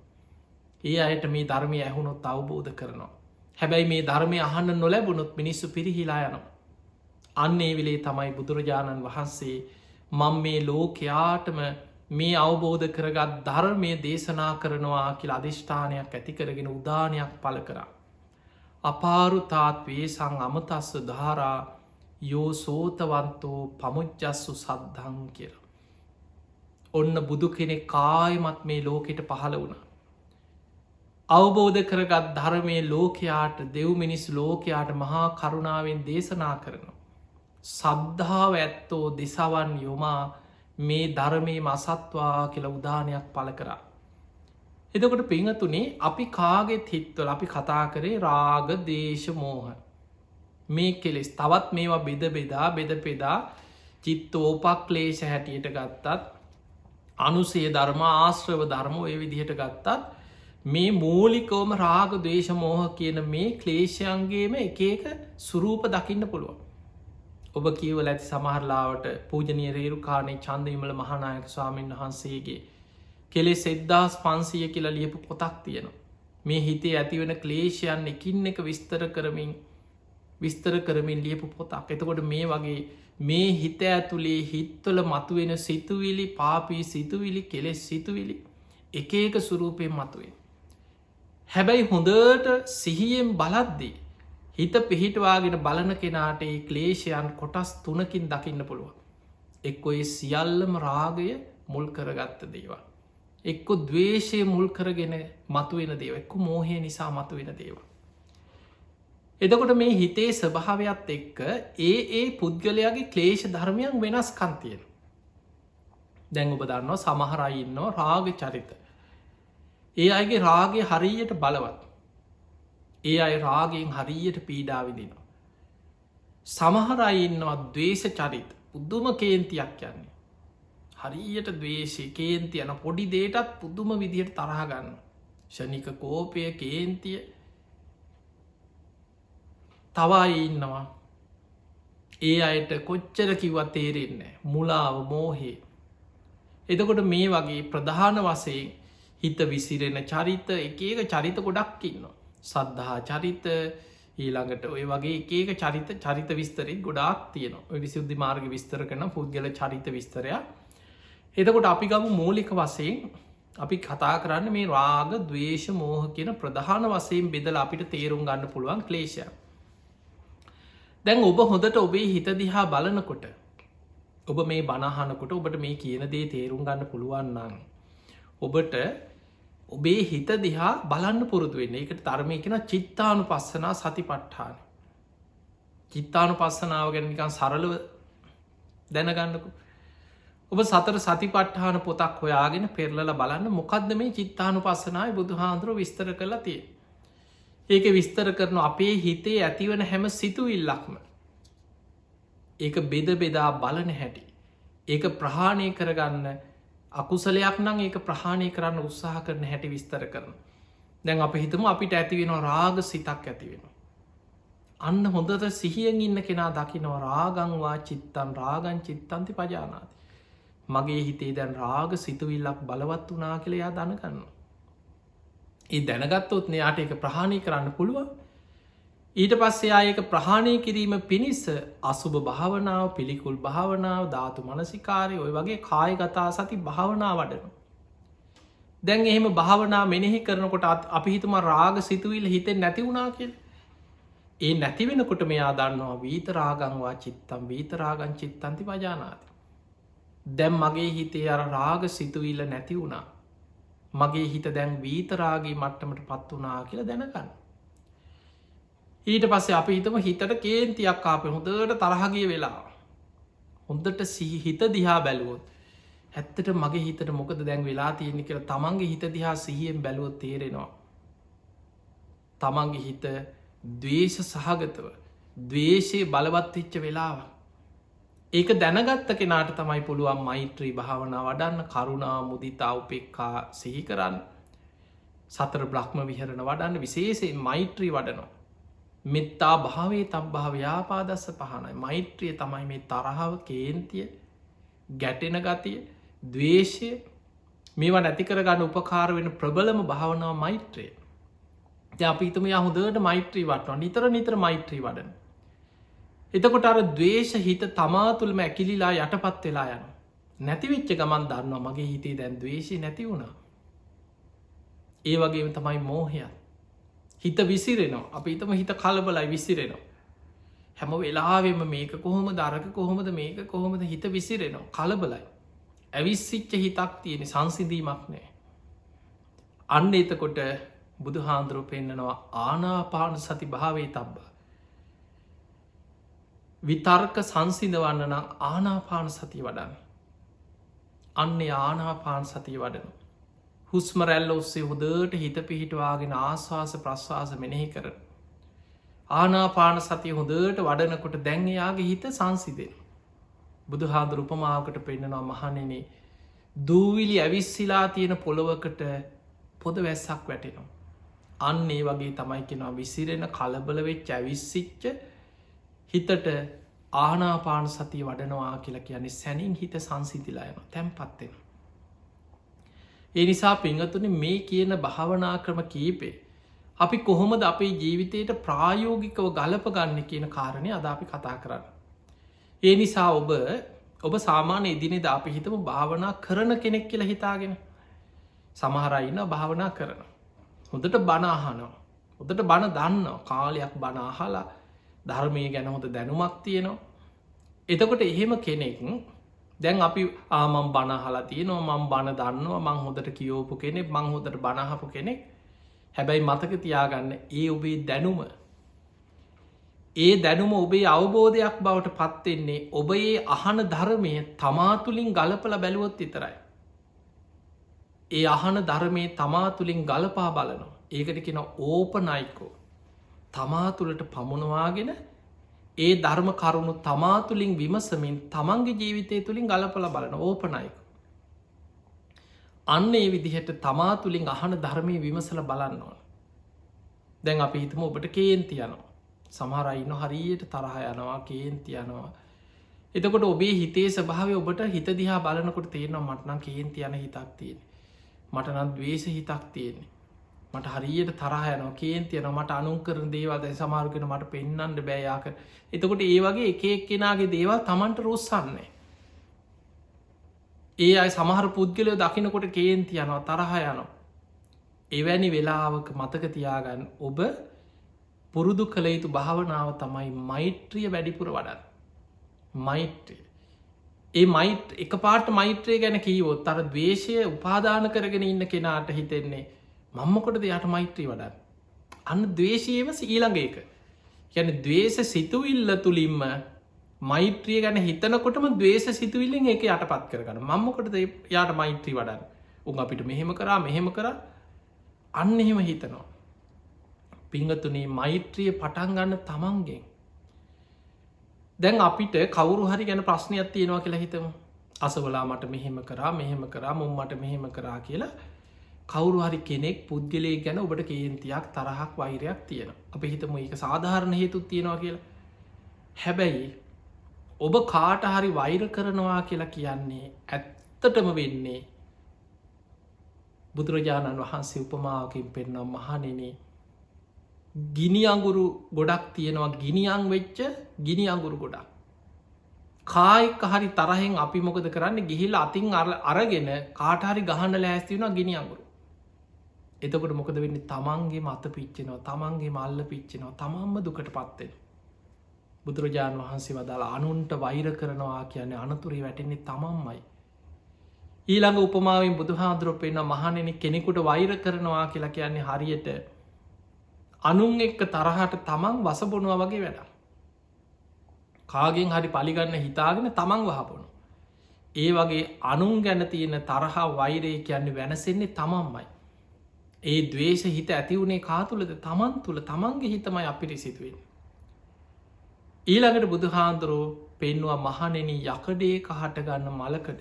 ඒ අයට මේ ධර්මය ඇහුණොත් අවබෝධ කරනවා. හැබැයි මේ ධර්මය අහන්න නොලැබුණොත් මිනිස්සු පිරිහිලා යනවා. අන්නේ විලේ තමයි බුදුරජාණන් වහන්සේ මං මේ ලෝකයාටම මේ අවබෝධ කරගත් ධර්මය දේශනා කරනවා කියල අධිෂ්ඨානයක් ඇති කරගෙන උදානයක් පල කරා. අපාරුතාත් වේසං අමතස්ස ධාරා යෝ සෝතවන්තෝ පමුච්චස්සු සද්ධං කියර. ඔන්න බුදු කෙනෙ කායමත් මේ ලෝකෙට පහළ වුණා. අවබෝධ කරගත් ධර්මය ලෝකයාට දෙව් මිනිස් ලෝකයාට මහා කරුණාවෙන් දේශනා කරනවා. සද්ධාව ඇත්තෝ දෙසවන් යොමා මේ ධර්මය මසත්වා කියල උදානයක් පල කරා. එදකොට පිංහතුනේ අපි කාගෙත් හිත්වල අපි කතා කරේ රාග දේශ මෝහ මේ කෙලෙස් තවත් මේවා බෙද බෙදා බෙද පෙදා චිත්තෝපක්ලේශ හැටියට ගත්තත් අනුසේ ධර්ම ආශ්‍රව ධර්ම ඔය විදිහට ගත්තත් මේ මූලිකෝම රාග දේශ මෝහ කියන මේ ක්ලේෂයන්ගේම එක සුරූප දකින්න පුළුවන්. ඔබ කියවල ඇති සමහරලාවට පූජනය රේරුකානේ චන්දවිමල මහනායක ස්වාමීන් වහන්සේගේ කෙලෙස් 1500 කියලා ලියපු පොතක් තියෙනවා. මේ හිතේ ඇතිවෙන ක්ලේෂයන් එකින් එක විස්තර කරමින් ලියපු පොතක්. එතකොට මේ වගේ මේ හිත ඇතුළේ හිත්වල මතුවෙන සිතුවිලි පාපී සිතුවිලි කෙලෙස් සිතුවිලි එක එක සුරූපයෙන් මතුවෙන්. හැබැයි හොඳට සිහියෙන් බලද්දී හිත පිහිටවාගෙන බලන කෙනාට ඒ ක්ලේෂයන් කොටස් 3කින් දකින්න පුළුවන්. එක්කො ඒ සියල්ලම රාගය මුල් කරගත්ත දේවල්. එක්කො දවේශය මුල් කරගෙන මතුවෙන දේව එක්ක මෝහය නිසා මතුවෙන දේව. එදකොට මේ හිතේ ස්වභාවයක් එක්ක ඒ පුද්ගලයාගේ ක්ලේෂ ධර්මයන් වෙනස් කන්තියෙන. දැන් ඔබ දන්නවා සමහරයින්නවා රාග චරිත. ඒ අයගේ රාගය හරියට බලවත්. ඒ අය රාගයෙන් හරියට පීඩාවිදිනවා. සමහරයින්නවා දවේශ චරිත පුද්දුම කේන්තියක් යන්නේ. හරියට දවේශය කේන්ති යන පොඩි දේටත් පුදුම විදියට තරහගන්න. ෂනික කෝපය කේන්තිය තවයි ඉන්නවා. ඒ අයට කොච්චර කිවත් තේරෙන්නේ මුලාව මෝහේ. එතකොට මේ වගේ ප්‍රධාන වසයෙන් හිත විසිරෙන චරිත එක චරිත ගොඩක් ඉන්නවා. සද්ධහා චරිත ඊළඟට ඔය වගේ එක චරිත විස්තරෙත් ගොඩාක් තියනවා. ඔය විසිද්ධි මාර්ග විස්තර කරන පුද්ගල චරිත විස්තරයක්. එතකොට අපි ගමු මූලික වසයෙන් අපි කතා කරන්න මේ රාග දවේශ මෝහ කියන ප්‍රධාන වසයෙන් බෙදල අපිට තේරුම් ගන්න පුළුවන් ක්ලේෂය. දැන් ඔබ හොඳට ඔබේ හිත දිහා බලනකොට ඔබ මේ බණහනකොට ඔබට මේ කියන දේ තේරුම් ගන්න පුළුවන්නම්. ඔබට ඔබේ හිත දිහා බලන්න පුරුදු වෙන්න එකට තරමය කෙන චිත්තානු පස්සනා සති පට්ඨාන. චිත්තානු පස්සනාව ගැන නිකන් සරලව දැනගන්නකු. ඔබ සතර සති පට්ඨාන පොතක් හොයාගෙන පෙරලල බලන්න මොකක්ද මේ චිත්තානු පස්සනාව බුදු හාන්දුරුව විස්තර කරලා තිය. ඒක විස්තර කරන අපේ හිතේ ඇතිවන හැම සිතුවිල්ලක්ම ඒක බෙද බෙදා බලන හැටි. ඒක ප්‍රහාණය කරගන්න අකුසලයක් නම් ඒක ප්‍රහාණය කරන්න උත්සාහ කරන හැටි විස්තර කරන. දැන් අප හිතම අපිට ඇතිවෙන රාග සිතක් ඇතිවෙන. අන්න හොඳට සිහියෙන් ඉන්න කෙනා දකිනවා රාගංවා චිත්තන් රාගන් චිත්තන්ති පජානාති. මගේ හිතේ දැන් රාග සිතුවිල්ලක් බලවත් වනා කළයා දනගන්න. ඒ දැනගත්තොත් නයාට එක ප්‍රහාණය කරන්න පුළුවන්. ඊට පස්සේ ආයක ප්‍රහාණය කිරීම පිණිස අසුභ භාවනාව පිළිකුල් භාවනාව ධාතු මනසිකාරය ඔය වගේ කායගතා සති භාවනා වඩන. දැන් එහෙම භාවනා මෙනෙහි කරනකොට අපි හිතුම රාග සිතුවිල් හිතෙන් නැති වුණා කියල. ඒ නැතිවෙනකොට මෙයා දන්නවා වීත රාගංවා චිත්තම් වීත රාගන් චිත්තන්ති පජානාති. දැම් මගේ හිතේ අර රාග සිතුවිල්ල නැති වුණා. මගේ හිත දැන් වීතරාගේ මට්ටමට පත් වනා කියලා දැනගන්න. ඊට පස්සේ අපි හිතම හිතට කේන්තියක් ආපේ හොඳට තරහගිය වෙලා හොඳට හිත දිහා බැලුවොත් ඇත්තට මගේ හිතට මොකද දැන් වෙලා තියෙන්නේ කියලා තමන්ගේ හිත දිහා සිහියෙන් බැලුවොත් තේරෙනවා තමන්ගේ හිත ද්වේෂ සහගතව ද්වේෂයේ බලවත් වෙච්ච වෙලාව ඒක දැනගත්ත කෙනාට තමයි පුළුවන් මෛත්‍රී භාවනා වඩන්න කරුණා මුදිතා උපේක්ඛා සිහි කරන්න සතර බ්‍රහ්ම විහරණ වඩන්න විශේෂයෙන් මෛත්‍රී වඩනවා මෙත්තා භාවේ තබ්බා ව්‍යාපාදස්ස පහනයි මෛත්‍රිය තමයි මේ තරහව කේන්තිය ගැටෙන ගතිය ද්වේෂය මේවා නැති කරගන්න උපකාර වෙන ප්‍රබලම භාවනාව මෛත්‍රය අපි හිතම හොඳට මෛත්‍රී වටනවා නිතර මෛත්‍රී වඩන එතකොට අර ද්වේෂ හිත තමා තුළම ඇකිලිලා යටපත් වෙලා යන නැතිවිච්ච ගමන් දන්නවා මගේ හිතේ දැන් ද්වේෂය නැති වුණා ඒ වගේම තමයි මෝහයත් හිත විසිරෙනවා අපි හිතම හිත කලබලයි විසිරෙනවා හැම වෙලාවෙම මේක කොහොම දරක කොහොමද මේක කොහොමද හිත විසිරෙනවා කලබලයි ඇවිස්සිච්ච හිතක් තියෙන සංසිඳීමක් නෑ අන්න එතකොට බුදු හාන්දුරුව පෙන්න්නනවා ආනාපාන සති භාවේ තබ්බා විතර්ක සංසිඳවන්න නම් ආනාපාන සතිය වඩන්න අන්නේ ආනාපාන සතිය වඩනු හුස්ම රැල්ල ඔස්සේ හොදට හිත පිහිටවාගෙන ආශ්වාස ප්‍රශ්වාස මෙනෙහි කරන ආනාපාන සතිය හොදට වඩනකොට දැන් එයාගේ හිත සංසිදෙන බුදු හාන්දුරු උපමාවකට පෙන්න්නනවා මහනෙනේ දූවිලි ඇවිස්සිලා තියෙන පොළොවකට පොද වැස්සක් වැටෙනවා අන්නේ වගේ තමයි කෙනවා විසිරෙන කලබල වෙච්ච ඇවිස්සිච්ච හිතට ආනාපාන සතිය වඩනවා කියලා කියන්නේ සැනින් හිත සංසිතිලා යන තැන්පත්වෙන ඒ නිසා පිංහතුනි මේ කියන භාවනා ක්‍රම කීපේ අපි කොහොමද අපේ ජීවිතයට ප්‍රායෝගිකව ගලප ගන්න කියන කාරණය අද අපි කතා කරන්න ඒ නිසා ඔබ සාමාන්‍ය ඉදිනෙද අපි හිතම භාවනා කරන කෙනෙක් කියලා හිතාගෙන සමහරයින්න භාවනා කරන හොඳට බනාහනවා හොදට බණ දන්න කාලයක් බනාහලා ධර්මය ගැන හොඳ දැනුමක් තියෙනවා එතකොට එහෙම කෙනෙක් දැන් අපි ආමම් බනහලා තියෙනවා මං බණ දන්නවා මං හොදට කියෝපු කෙනෙක් මං හොදට බනහපු කෙනෙක් හැබැයි මතක තියාගන්න ඒ ඔබේ දැනුම ඒ දැනුම ඔබේ අවබෝධයක් බවට පත්වෙන්නේ ඔබ ඒ අහන ධර්මය තමා තුළින් ගලපල බැලුවොත් විතරයි ඒ අහන ධර්මය තමා තුළින් ගලපා බලනවා ඒකට කෙන ඕපනයිකෝ තමා තුළට පමුණවාගෙන ඒ ධර්ම කරුණු තමා තුළින් විමසමින් තමන්ගේ ජීවිතය තුළින් ගලපල බලන ඕපනයික අන්න ඒ විදිහට තමා තුළින් අහන ධර්මය විමසල බලන්න ඕන දැන් අපි හිතම ඔබට කේන්ති යනවා සමහරයින්න හරියට තරහ යනවා කේන්ති යනවා එතකොට ඔබේ හිතේ ස්භාව ඔබට හිත දිහා බලනකොට තියෙනවා මටනම් කේන්ති යන හිතක් තියෙන මටනම් දවේශ හිතක් තියෙන්නේ මට හරියට තරහ යනවා කේන්ති යන මට අනුන් කරන දේවල් දැන් සමහරගෙන මට පෙන්වන්න බෑ යාක එතකොට ඒ වගේ එක එක්කෙනාගේ දේවල් තමන්ට රොස්සන්නේ ඒ අය සමහර පුද්ගලයෝ දකිනකොට කේන්ති යනවා තරහ යනවා එවැනි වෙලාවක මතක තියාගන්න ඔබ පුරුදු කළ යුතු භාවනාව තමයි මෛත්‍රිය වැඩිපුර වඩන්න මෛත්‍රිය ඒ එක පාට මෛත්‍රය ගැන කීවොත් අර දවේශය උපාදාන කරගෙන ඉන්න කෙනාට හිතෙන්නේ මම්මකොටද යට මෛත්‍රී වඩන්න අන්න දවේශයම ඊළඟ එක යන දවේශ සිතුවිල්ල තුළින්ම මෛත්‍රිය ගැන හිතනකොටම දවේශ සිතුවිල්ලෙන් එක යටපත් කරගන්න මම්මකොටද යාට මෛත්‍රී වඩන්න උන් අපිට මෙහෙම කර අන්න එහෙම හිතනවා පිංගතුනේ මෛත්‍රිය පටන් ගන්න තමන්ගෙන් දැන් අපිට කවුරු හරි ගැන ප්‍රශ්නයක් තියෙනවා කියලා හිතමු අසවලා මට මෙහෙම කරා මුම්මට මෙහෙම කරා කියලා කවුරු හරි කෙනෙක් පුද්ගලය ගැන ඔබට කේන්තියක් තරහක් වෛරයක් තියෙන අප හිතම ඒක සාධාරණ හේතුත් තියෙනවා කියලා හැබැයි ඔබ කාට හරි වෛර කරනවා කියලා කියන්නේ ඇත්තටම වෙන්නේ බුදුරජාණන් වහන්සේ උපමාවකින් පෙන්නවා මහනෙනේ ගිනි අඟුරු ගොඩක් තියෙනවා ගිනියන් වෙච්ච ගිනි අඟුරු ගොඩක් කායික හරි තරහෙන් අපි මොකද කරන්න ගිහිල් අතින් අරගෙන කාටහරි ගහන්න ලෑස්ති වුණා ගිනි අඟුරු එතකොට මොකද වෙන්නේ තමන්ගේ මත පිච්චෙනවා තමන්ගේ මල්ල පිච්චෙනවා තමන්ම දුකට පත්වෙන බුදුරජාණන් වහන්සේ වදාලා අනුන්ට වෛර කරනවා කියන්නේ අනතුරේ වැටෙන්නේ තමන්මයි ඊළඟ උපමාවෙන් බුදුහාදුරුවෝ පෙන්වන මහණෙනි කෙනෙකුට වෛර කරනවා කියලා කියන්නේ හරියට අනුන් එක්ක තරහට තමන් වසබොනවා වගේ වැඩ. කාගෙන් හරි පලිගන්න හිතාගෙන තමන් වහපොනු. ඒ වගේ අනුන් ගැන තියෙන තරහා වෛරය කියන්නේ වෙනසෙන්නේ තමන්මයි. ඒ දවේශ හිත ඇතිවුණේ කාතුළද තමන් තුළ තමන්ගේ හිතමයි අපිරි සිදුවෙන්. ඊළඟට බුදුහාන්දුරෝ පෙන්වා මහනෙන යකඩේ කහට ගන්න මලකඩ.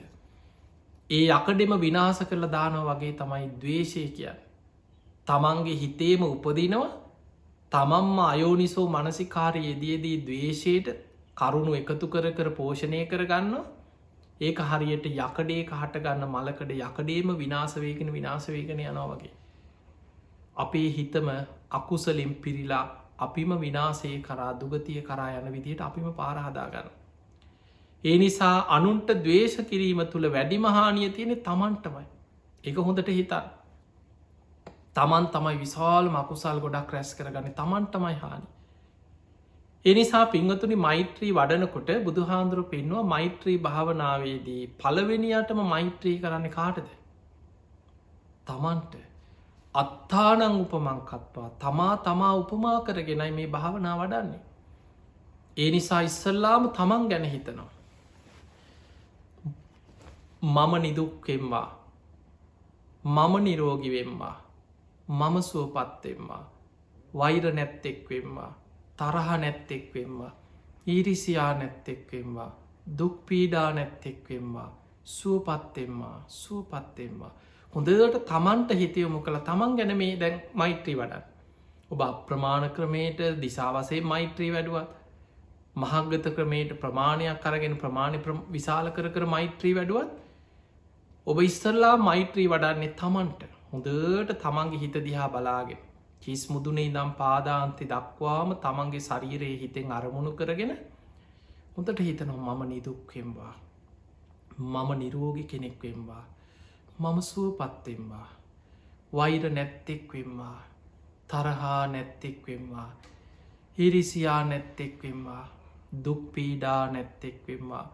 ඒ යකඩෙම විනාස කරල දානව වගේ තමයි දවේශය කියන්න. තමන්ගේ හිතේම උපදිනවා තමන්ම අයෝනිසෝ මනසිකාරය යෙදියදී දවේශයට කරුණු එකතු කර පෝෂණය කරගන්න ඒක හරියට යකඩේ කහට ගන්න මලකඩ යකඩේම විනාසවේගෙන විනාසවේගෙන යනවා වගේ. අපේ හිතම අකුසලෙන් පිරිලා අපිම විනාසේ කරා දුගතිය කරා යන විදියට අපිම පාරහදාගන්න. ඒ නිසා අනුන්ට දවේශ කිරීම තුළ වැඩිමහානිය තියෙන තමන්ටමයි. එක හොඳට හිතන්. තමන් තමයි විශාල් මකුසල් ගොඩක් රැස් කරගන්න තමන්ටමයි හානි. එනිසා පිංහතුනි මෛත්‍රී වඩනකොට බුදුහාන්දුරු පෙන්වා මෛත්‍රී භාවනාවේදී පළවෙනියටම මෛත්‍රී කරන්න කාටද. තමන්ට අත්තානං උපමංකත්වා තමා උපමා කරගෙනයි මේ භාවනා වඩන්නේ. ඒ නිසා ඉස්සල්ලාම තමන් ගැන හිතනවා. මම නිදුක්කෙම්වා මම නිරෝගිවෙම්වා මම සුවපත්තෙම්වා වෛර නැත්තෙක්වෙම්වා තරහ නැත්තෙක්වෙම්වා ඊරිසියා නැත්තෙක්වෙම්වා දුක්පීඩා නැත්තෙක්වෙම්වා සුවපත්තෙම්වා සුවපත්තෙම්වා හොඳට තමන්ට හිතයොමු කළ තමන් ගැන මේ දැන් මෛත්‍රී වඩන්. ඔබ අප්‍රමාණ ක්‍රමයට දිසාවසේ මෛත්‍රී වැඩුවත් මහගත ක්‍රමයට ප්‍රමාණයක් කරගෙන ප්‍රමාණි විශාල කර මෛත්‍රී වැඩුවත් ඔබ ඉස්සරලා මෛත්‍රී වඩන්නේ තමන්ට හොඳට තමන්ගේ හිත දිහා බලාගෙන කිස් මුදුනේ නම් පාදාන්ති දක්වාම තමන්ගේ ශරීරයේ හිතෙන් අරමුණු කරගෙන හොඳට හිතනවා මම නිදුක්කෙම්වා මම නිරෝගි කෙනෙක්වෙම්වා මම සුවපත්තෙම්වා වෛර නැත්තෙක්වෙම්වා තරහා නැත්තෙක්වෙම්වා හිරිසියා නැත්තෙක්වෙම්වා දුක්පීඩා නැත්තෙක්වෙම්වා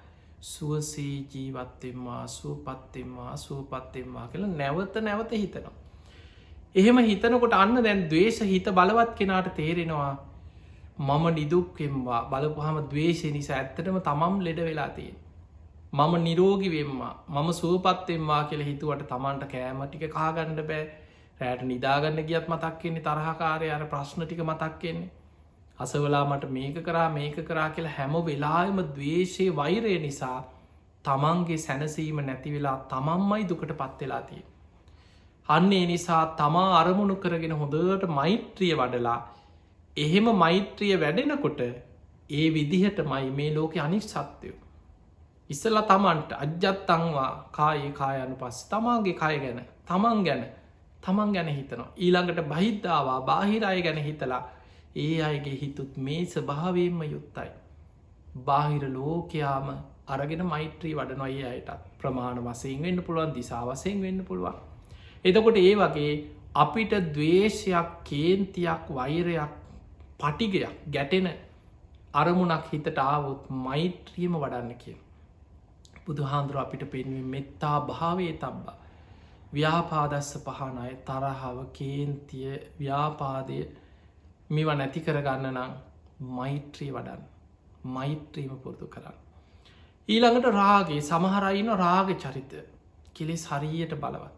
සුවසී ජීවත්තෙම්වා සුවපත්තෙම්වා සුවපත්තෙම්වා කියල නැවත නැවත හිතනවා. එහෙම හිතනකොට අන්න දැන් දවේශ හිත බලවත් කෙනාට තේරෙනවා මම නිදුක්කෙම්වා බලපුහම දවේශය නිසා ඇත්තටම තමම් ලෙඩ වෙලා තිය. මම නිරෝගිවෙම්වා මම සුවපත්තෙම්වා කියල හිතුවට තමන්ට කෑම ටික කාගණ්ඩ බෑ රෑට නිදාගන්න ගියත් මතක්කෙන්නේ තරහකාරය අර ප්‍රශ්න ටික මතක්කෙන්නේ. අසවලා මට මේක කරා කියලා හැම වෙලාම දවේශය වෛරය නිසා තමන්ගේ සැනසීම නැතිවෙලා තමන්මයි දුකට පත්වෙලා තිය. අන්නේ නිසා තමා අරමුණු කරගෙන හොඳට මෛත්‍රිය වඩලා එහෙම මෛත්‍රිය වැඩෙනකොට ඒ විදිහට මයි මේ ලෝක අනිස් සත්‍යයෝ. ඉස්සල තමන්ට අජ්ජත්තංවා කායේ කායනු පස් තමාගේ කය ගැන තමන් ගැන හිතනවා. ඊළඟට බහිද්ධවා බාහිරය ගැන හිතලා ඒ අයගේ හිතුත් මේ ස්භාවයෙන්ම යුත්තයි. බාහිර ලෝකයාම අරගෙන මෛත්‍රී වඩනොයි අයටත් ප්‍රමාණ වසයෙන් වෙන්න පුළුවන් දිසාවසයෙන් වෙන්න පුළුවන්. එතකොට ඒ වගේ අපිට දවේශයක් කේන්තියක් වෛරයක් පටිගයක් ගැටෙන අරමුණක් හිතට ආවොත් මෛත්‍රියම වඩන්න කිය. බුදුහාන්දුර අපිට පෙන්වෙන් මෙත්තා භාවේ තබ්බා ව්‍යාපාදස්ස පහනය තරහාව කේන්තිය ව්‍යාපාදය මෙව නැති කරගන්න නම් මෛත්‍රී වඩන් මෛත්‍රීම පුරුදු කරන්න. ඊළඟට රාගේ සමහරයින රාග චරිත කෙලෙස් හරියට බලවත්.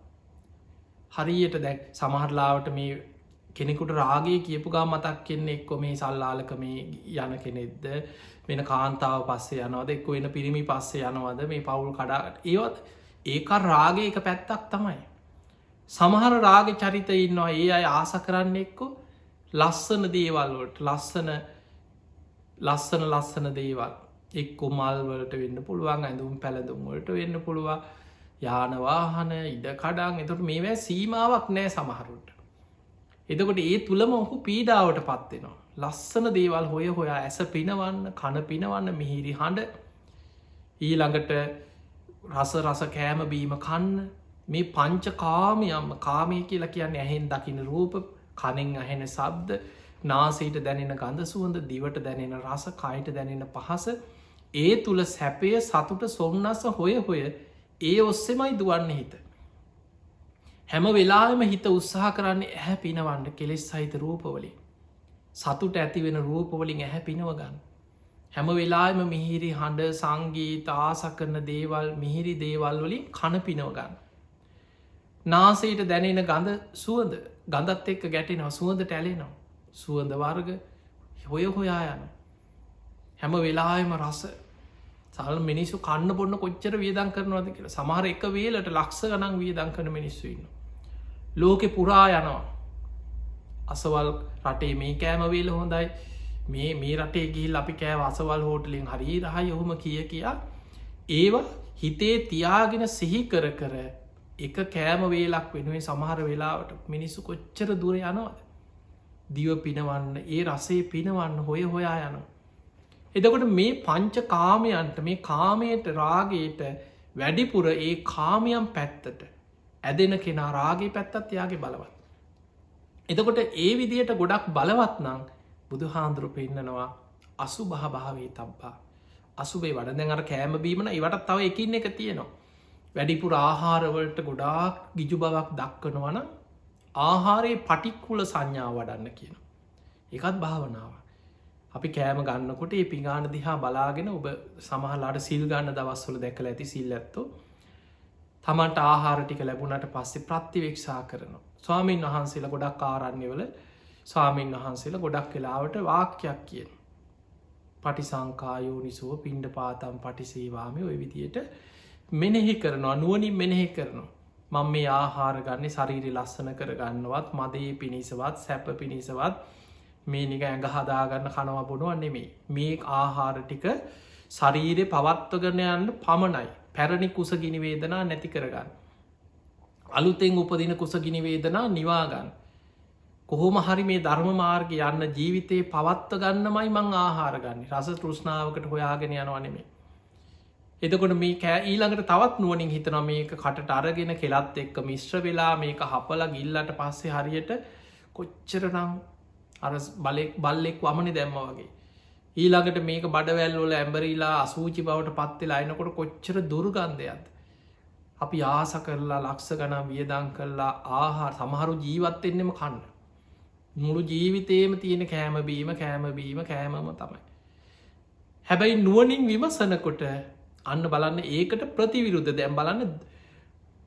හරියට දැක් සමහරලාවට මේ කෙනෙකුට රාගේ කියපුගා මතක් කෙන්නේ එක්කො මේ සල්ලාලක මේ යන කෙනෙක්ද වෙන කාන්තාව පස්සේ යනවද එක්ක වෙන පිරිමි පස්සේ යනවද මේ පවුල් කඩාට ඒවත් ඒක රාගේ එක පැත්තක් තමයි. සමහර රාග චරිත ඉන්නවා ඒ අය ආස කරන්න එක්කො ලස්සන දේවල්වලට ලස්සන දේවල් එක්කො මල්වලට වෙන්න පුළුවන් ඇඳුම් පැළඳුම්වලට වෙන්න පුළුවන් යානවාහන ඉඩ කඩන් එතට මේවැ සීමාවක් නෑ සමහරුට. එතකොට ඒ තුළම ඔහු පීඩාවට පත්වෙනවා. ලස්සන දේවල් හොය හොයා ඇස පිනවන්න කන පිනවන්න මිහිරි හඬ ඊළඟට රස කෑම බීම කන්න මේ පංච කාමයම්ම කාමය කියලා කියන්නේ ඇහෙන් දකින රූප කනෙන් ඇහෙන සබ්ද නාසීට දැනෙන ගඳ සුවඳ දිවට දැනෙන රස කයිට දැනෙන පහස ඒ තුළ සැපය සතුට සොම්න්නස හොය ඒ ඔස්සෙමයි දුවන්න හිත. හැම වෙලාම හිත උත්සාහ කරන්නේ ඇහැ පිනවන්න කෙලෙස් සහිත රූපවලින් සතුට ඇති වෙන රූපවලින් ඇහැ පිනව ගන්න. හැම වෙලාම මිහිරි හඬ සංගීත ආස කරන දේවල් මිහිරි දේවල් වලින් කන පිනව ගන්න. නාසයට දැනෙන ගඳ සුවඳ ගඳත් එක්ක ගැටෙනවා සුවඳට ඇලෙනවා. සුවඳ වර්ග හොය හොයා යන. හැම වෙලාම රස සල් මිනිස්සු කන්න බොන්න කොච්චර වියදන් කරනවද කියලා. සමහර එක වේලට ලක්ෂ ගණන් වියදන් කරන මිනිස්සු ඉන්නවා. ලෝකෙ පුරා යනවා. අසවල් රටේ මේ කෑම වේල හොඳයි මේ රටේ ගිහිල් අපි කෑව අසවල් හෝටලින් හරි රහයි ඔහොම කියා ඒවා හිතේ තියාගෙන සිහි කර කර එක කෑම වේලක් වෙනුවේ සමහර වෙලාවට මිනිස්සු කොච්චර දුර යනවාද. දිව පිනවන්න ඒ රසේ පිනවන්න හොය හොයා යනවා. එදකොට මේ පංච කාමයන්ට මේ කාමයට රාගයට වැඩිපුර ඒ කාමයන් පැත්තට ඇදෙන කෙනා රාගේ පැත්තත් යාගේ බලවත්. එතකොට ඒ විදියට ගොඩක් බලවත් නං බුදු හාන්දුරු පෙන්නනවා අසු භාවේ තබ්බා අසුබේ වඩ දැන් අර කෑමබීමන ඉවටත් තව එකින් එක තියෙනවා. වැඩිපුර ආහාරවලට ගොඩාක් ගිජු බවක් දක්කනවන ආහාරයේ පටික්කුල සංඥාව වඩන්න කියන. එකත් භාවනාව. අපි කෑම ගන්නකොට ඒ පිගාන දිහා බලාගෙන ඔබ සමහලාට සිල් ගන්න දවස්වල දැකල ඇති සිල් ඇත්තෝ තමන්ට ආහාර ටික ලැබුණට පස්සේ ප්‍රතිවේක්ෂා කරනවා. ස්වාමීන් වහන්සේලා ගොඩක් ආරන්නේවල ස්වාමීන් වහන්සේලා ගොඩක් වෙලාවට වාක්‍යයක් කියන. පටිසංකායෝ නිසුව පිණ්ඩ පාතම් පටිසේවාමය ඔය විදියට මෙනෙහි කරනවා නුවනින් මෙනෙහි කරනවා. මං මේ ආහාර ගන්නේ ශරීරි ලස්සන කරගන්නවත් මදේ පිණිසවත් සැප පිණිසවත් මේ නික ඇඟ හදාගන්න කනව බොනුවන් නෙමේ. මේ ආහාර ටික ශරීරය පවත්වගන යන්න පමණයි. පැරණි කුසගිනි වේදනා නැති කරගන්න. අලුතෙන් උපදින කුසගිනි වේදනා නිවාගන්න. කොහොම හරි මේ ධර්ම මාර්ග යන්න ජීවිතයේ පවත්ව ගන්නමයි මං ආහාර ගන්න රස තෘෂ්ණාවකට හොයාගෙන යනවා නෙමේ. එතකොට මේ කෑ ඊළඟට තවත් නුවනින් හිතන මේක කටට අරගෙන කෙලත් එක්ක මිශ්‍ර වෙලා මේක හපල ගිල්ලට පස්සේ හරියට කොච්චරනම් අර බල්ලෙක් වමනි දැම්ම වගේ. ඊළඟට මේක බඩවැල්වල ඇම්බරීලා අසූචි බවට පත්වෙලා අයිනකොට කොච්චර දුර්ගන්ධයක්ද. අපි ආස කරලා ලක්ෂ ගනම් වියදං කරලා ආහාර සමහරු ජීවත්වෙන්නෙම කන්න. මුළු ජීවිතේම තියෙන කෑමබීම කෑමම තමයි. හැබැයි නුවනින් විමසනකොට අන්න බලන්න ඒකට ප්‍රතිවිරුද්ධ දැම් බලන්න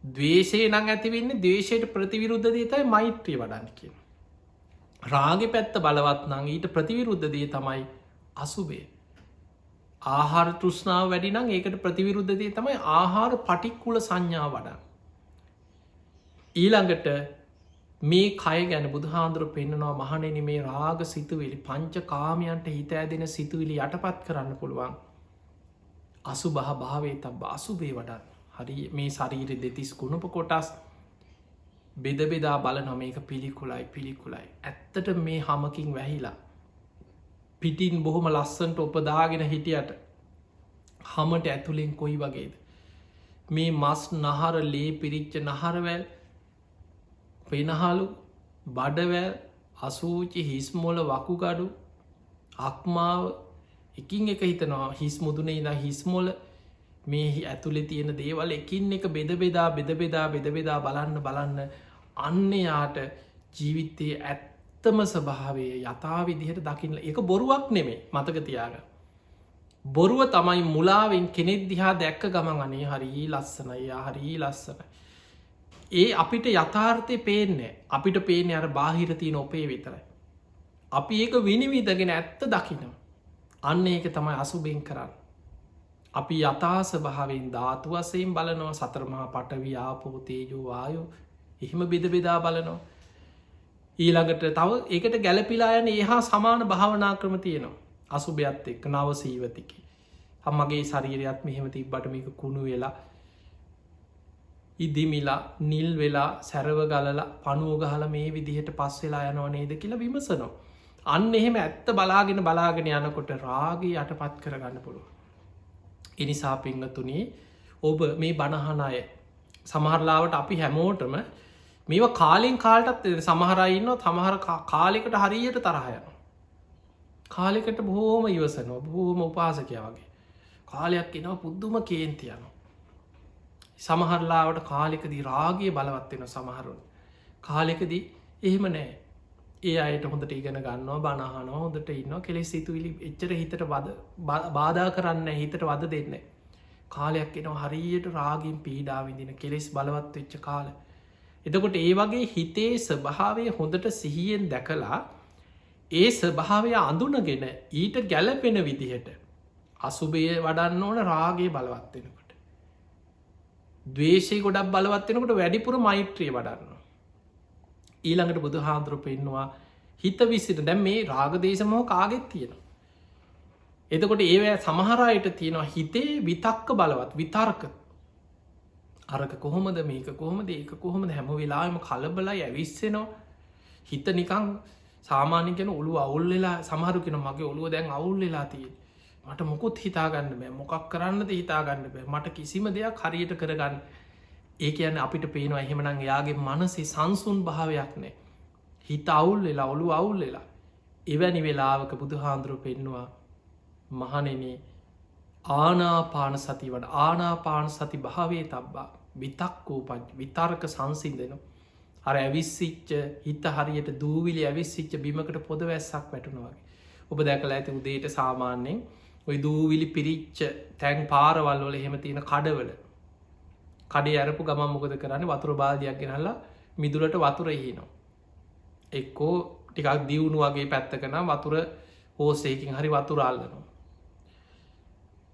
දවේශය නං ඇතිවෙන්න දේශයට ප්‍රතිවිරුද්ධ දේතයි මෛත්‍රී වඩන්න කියන. රාග පැත්ත බලවත් නං ඊට ප්‍රතිවිරුද්ධ දේ තමයි අසුබේ. ආහාර තෘෂ්ණාව වැඩිනම් ඒකට ප්‍රතිවිරුද්ධ දේ තමයි ආහාර පටික්කුල සංඥා වඩා. ඊළඟට මේ කය ගැන බුදුහාන්දුර පෙන්න්නනවා මහනෙන මේ රාග සිතුවිලි පංච කාමයන්ට හිත ඇදෙන සිතුවිලි යටපත් කරන්න පුළුවන්. අසු භාවේ තබ අසුබේ වඩන් හරි මේ ශරීර දෙතිස් කුණප කොටස් බෙද බෙදා බලන මේක පිළිකුලයි ඇත්තට මේ හමකින් වැහිලා පිටින් බොහොම ලස්සන්ට උපදාගෙන හිටියට හමට ඇතුළෙන් කොයි වගේද මේ මස් නහර ලේ පිරිච්ච නහරවැල් පෙනහලු බඩවැල් අසූචි හිස්මොල වකුගඩු අක්මාව එකින් එක හිතනවා හිස් මුදුනේ ඉඳ හිස්මොල මේ ඇතුළෙ තියෙන දේවල් එකින් එක බෙදබෙදා බලන්න අන්නයාට ජීවිතයේ ඇත්තම ස්වභාවේ යථා විදිහට දකින්න එක බොරුවක් නෙමේ මතක තියාග. බොරුව තමයි මුලාවෙන් කෙනෙක් දිහා දැක්ක ගමන් අනේ හරි ලස්සනයි හරි ලස්සන. ඒ අපිට යථාර්ථය පේන්නේ අපිට පේන අර බාහිර තියෙන ඔපේ විතරයි. අපි ඒක විනිවිදගෙන ඇත්ත දකිනවා. අන්න ඒක තමයි අසුබෙන් කරන්න. අපි යථාස භාවෙන් ධාතු වසයෙන් බලනවා සතරමහා පටවි ආපෝ තේජෝ වායෝ එහෙම බෙද බෙදා බලනවා. ඊළඟට තව ඒකට ගැලපිලා යන ඒහා සමාන භාවනා ක්‍රම තියෙනවා. අසුභයත් එක්ක නව සීවතිකි. අම්මගේ ශරීරයත් මෙහෙම තිබ්බට මේක කුණු වෙලා ඉදිමිලා නිල් වෙලා සැරව ගලලා පණුව ගහල මේ විදිහට පස් වෙලා යනවා නේද කියලා විමසනවා. අන්න එහෙම ඇත්ත බලාගෙන යනකොට රාගී යටපත් කරගන්න පුළුව. එනිසා පිංගතුනේ ඔබ මේ බණහන අය සමහරලාවට අපි හැමෝටම මේවා කාලෙන් කාලටත් සමහරයින්න තමහර කාලෙකට හරියට තරහයන. කාලෙකට බොහෝම ඉවසනවා බොහෝම උපාසකය වගේ. කාලයක් එනවා පුද්දුම කේන්තියනවා. සමහරලාවට කාලෙකදී රාගය බලවත්වෙන සමහරුන්. කාලෙකදී එහෙම නෑ. ඒ අයට හොඳට ඉගෙන ගන්නවා බණහනෝ හොඳට ඉන්න කෙලෙස් සිතුවිලි එච්චර හිතට බාධා කරන්න හිතට වද දෙන්න කාලයක් එනවා හරියට රාගින් පීඩා විදින කෙලෙස් බලවත් වෙච්ච කාල එතකොට ඒ වගේ හිතේ ස්වභාවය හොඳට සිහියෙන් දැකලා ඒ ස්වභාවය අඳුනගෙන ඊට ගැලපෙන විදිහට අසුභය වඩන්න ඕන රාගේ බලවත්වෙනකොට දවේශය ගොඩක් බලවත්වෙනකොට වැඩිපුර මෛත්‍රිය වඩන්න ඊළඟට බුදු හාන්දුරු පෙන්නවා හිත විසිට දැම් මේ රාගදේශමෝ කාගෙත් තියෙනවා එතකොට ඒවැ සමහරයට තියෙනවා හිතේ විතක්ක බලවත් විතර්ක අරක කොහොමද මේක කොහොමද ඒක කොහොමද හැම වෙලාම කලබලයි ඇවිස්සෙනවා හිත නිකං සාමානිකෙන ඔලු අවුල්ලලා සමහරු කෙන මගේ ඔලුව දැන් අවුල්ලලා තිය මට මොකුත් හිතාගන්න බෑ මොකක් කරන්නද හිතාගන්න බෑ මට කිසිම දෙයක් හරියට කරගන්න ඒ කියන්න අපිට පේනවා එහෙමනං එයාගේ මනසේ සංසුන් භාවයක් නෑ හිත අවුල් වෙලා ඔලු අවුල් වෙලා එවැනි වෙලාවක බුදු හාන්දුරු පෙන්නවා මහනෙනේ ආනාපාන සති වඩ ආනාපාන සති භාවේ තබ්බා විතක්කූපත් විතර්ක සංසින්දනවා අර ඇවිස්සිච්ච හිත හරියට දූවිලි ඇවිස්සිච්ච බිමකට පොද වැස්සක් වැටුණවාගේ ඔබ දැකල ඇති උදේට සාමාන්‍යයෙන් ඔය දූවිලි පිරිච්ච තැන් පාරවල් වල එහෙම තියෙන කඩවල කඩේ අරපු ගමන් මොකද කරන්න වතුර බාධයක් ගෙනල්ලා මිදුලට වතුර හිනවා එක්කෝ ටිකක් දියුණු වගේ පැත්තකන වතුර හෝසයකින් හරි වතුරාල්ලනවා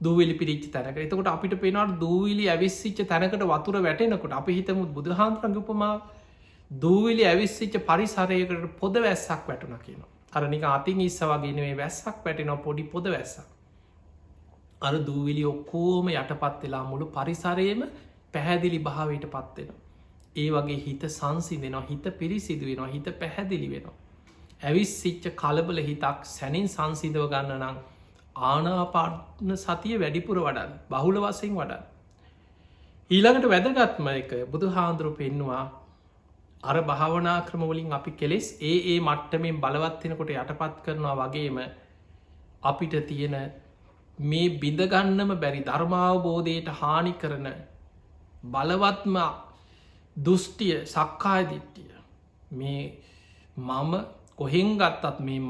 දූවිලි පිරිච්ච තැනක එතකොට අපිට පේනවට දූවිලි ඇවිස්සිච්ච තැනකට වතුර වැටෙනකොට අපි හිතමුත් බුදුහන්තරගේ උපමා දූවිලි ඇවිස්සිච්ච පරිසරයකට පොද වැස්සක් වැටුණ කියනවා අරනික අතින් ඉස්ස වගේනේ වැස්සක් වැටෙනවා පොඩි පොද වැස්සක් අර දූවිලි ඔක්කෝම යටපත් වෙලා මුළු පරිසරයම පැහැදිලි භාවයට පත්වෙන ඒ වගේ හිත සංසිදෙනවා හිත පිරිසිදු වෙනවා හිත පැහැදිලි වෙනවා ඇවිස්සිච්ච කලබල හිතක් සැනින් සංසිදව ගන්න නම් ආනාපාන සතිය වැඩිපුර වඩන් බහුල වසයෙන් වඩන් ඊළඟට වැදගත්ම එක බුදු හාන්දුරු පෙන්නවා අර භාවනා ක්‍රමවලින් අපි කෙලෙස් ඒ මට්ටමෙන් බලවත්වෙනකොට යටපත් කරනවා වගේම අපිට තියෙන මේ බිඳගන්නම බැරි ධර්මාවබෝධයට හානි කරන බලවත්ම දුෘෂ්ටිය සක්කාය දිට්ටිය මේ මම කොහෙන් ගත්තත් මේ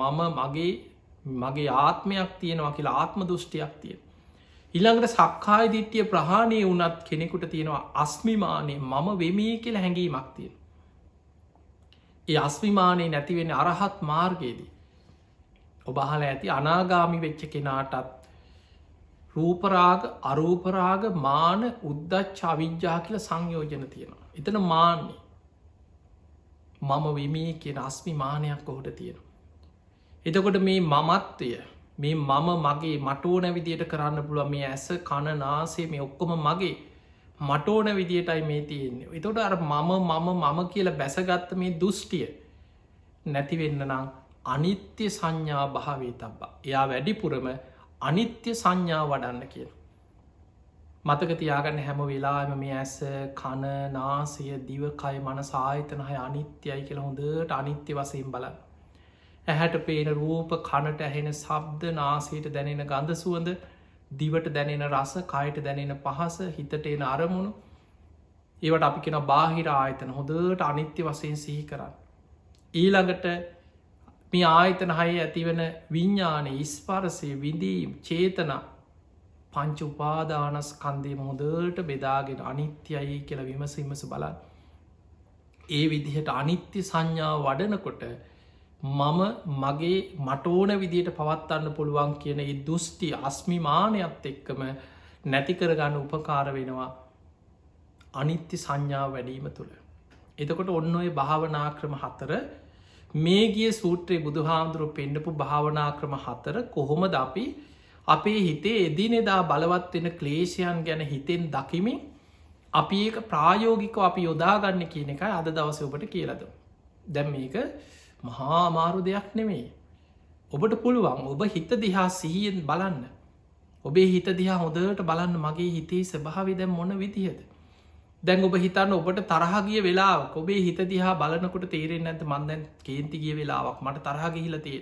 මගේ ආත්මයක් තියෙනවා කියලා ආත්ම දුෘෂ්ටියක් තියෙන ඊළඟට සක්කාය දිට්ටිය ප්‍රහාණය වනත් කෙනෙකුට තියෙනවා අස්මිමානය මම වෙමී කියල හැඟීමක් තියෙන ඒ අස්විමානයේ නැතිවෙන අරහත් මාර්ගයේදී ඔබහල ඇති අනාගාමි වෙච්ච කෙනාටත් රූපරාග අරූපරාග මාන උද්දච්ච අවිද්‍යා කියල සංයෝජන තියෙනවා එතන මාන්නේ මම විමී කියෙන අස්මි මානයක් ඔහොට තියෙනවා එතකොට මේ මමත්වය මේ මම මගේ මටෝන විදියට කරන්න පුළුව මේ ඇස කණ නාසේ මේ ඔක්කොම මගේ මටෝන විදියටයි මේ තියෙන්නේ එතොට අර මම කියල බැසගත්ත මේ දුෘෂ්ටිය නැතිවෙන්න නම් අනිත්‍ය සංඥා භාවේ තබ්බා එයා වැඩිපුරම අනිත්‍ය සංඥා වඩන්න කියන මතක තියාගන්න හැම වෙලාම මේ ඇස කණ නාසය දිවකය මනස ආයතනහය අනිත්‍යයි කියල හොඳට අනිත්‍ය වසයෙන් බලන්න ඇහැට පේන රූප කණට ඇහෙන සබ්ද නාසයට දැනෙන ගඳ සුවඳ දිවට දැනෙන රස කයට දැනෙන පහස හිතට එන අරමුණු ඒවට අපි කෙන බාහිර ආයතන හොඳට අනිත්‍ය වසයෙන් සිහි කරන්න ඊළඟට මේ ආයතන හය ඇතිවන විඤ්ඥාන ඉස්පරසය විඳීම් චේතන පංච උපාදානස් කන්දේ හොඳට බෙදාගෙන අනිත්‍යයි කියල විමසීමස බලන්න ඒ විදිහට අනිත්‍ය සංඥාව වඩනකොට මම මගේ මටෝන විදියට පවත්වන්න පුළුවන් කියන ඒ දුෘෂ්ටි අස්මිමානයත් එක්කම නැතිකරගන්න උපකාර වෙනවා අනිත්‍ය සංඥාව වැඩීම තුළ එතකොට ඔන්න ඔය භාවනා ක්‍රම හතර මේ ගිය සූත්‍රයේ බුදුහාමුදුරුව පෙන්ඩපු භාවනා ක්‍රම හතර කොහොමද අපි අපේ හිතේ එදිනෙදා බලවත් වෙන ක්ලේෂයන් ගැන හිතෙන් දකිමින් අපි ඒක ප්‍රායෝගික අපි යොදාගන්න කියන එක අද දවස ඔබට කියලද දැම් මේක මහාමාරු දෙයක් නෙමේ ඔබට පුළුවන් ඔබ හිත දිහා සිහියෙන් බලන්න ඔබේ හිත දිහා හොඳට බලන්න මගේ හිතේ ස්වභාවි දැම් මොන විදිහද දැන් ඔබ හිතන්න ඔබට තරහගිය වෙලාවක් ඔබේ හිත දිහා බලනකොට තේරෙන් ඇත මන්දැන් කේන්තිගිය වෙලාවක් මට තරහගිහිලතිය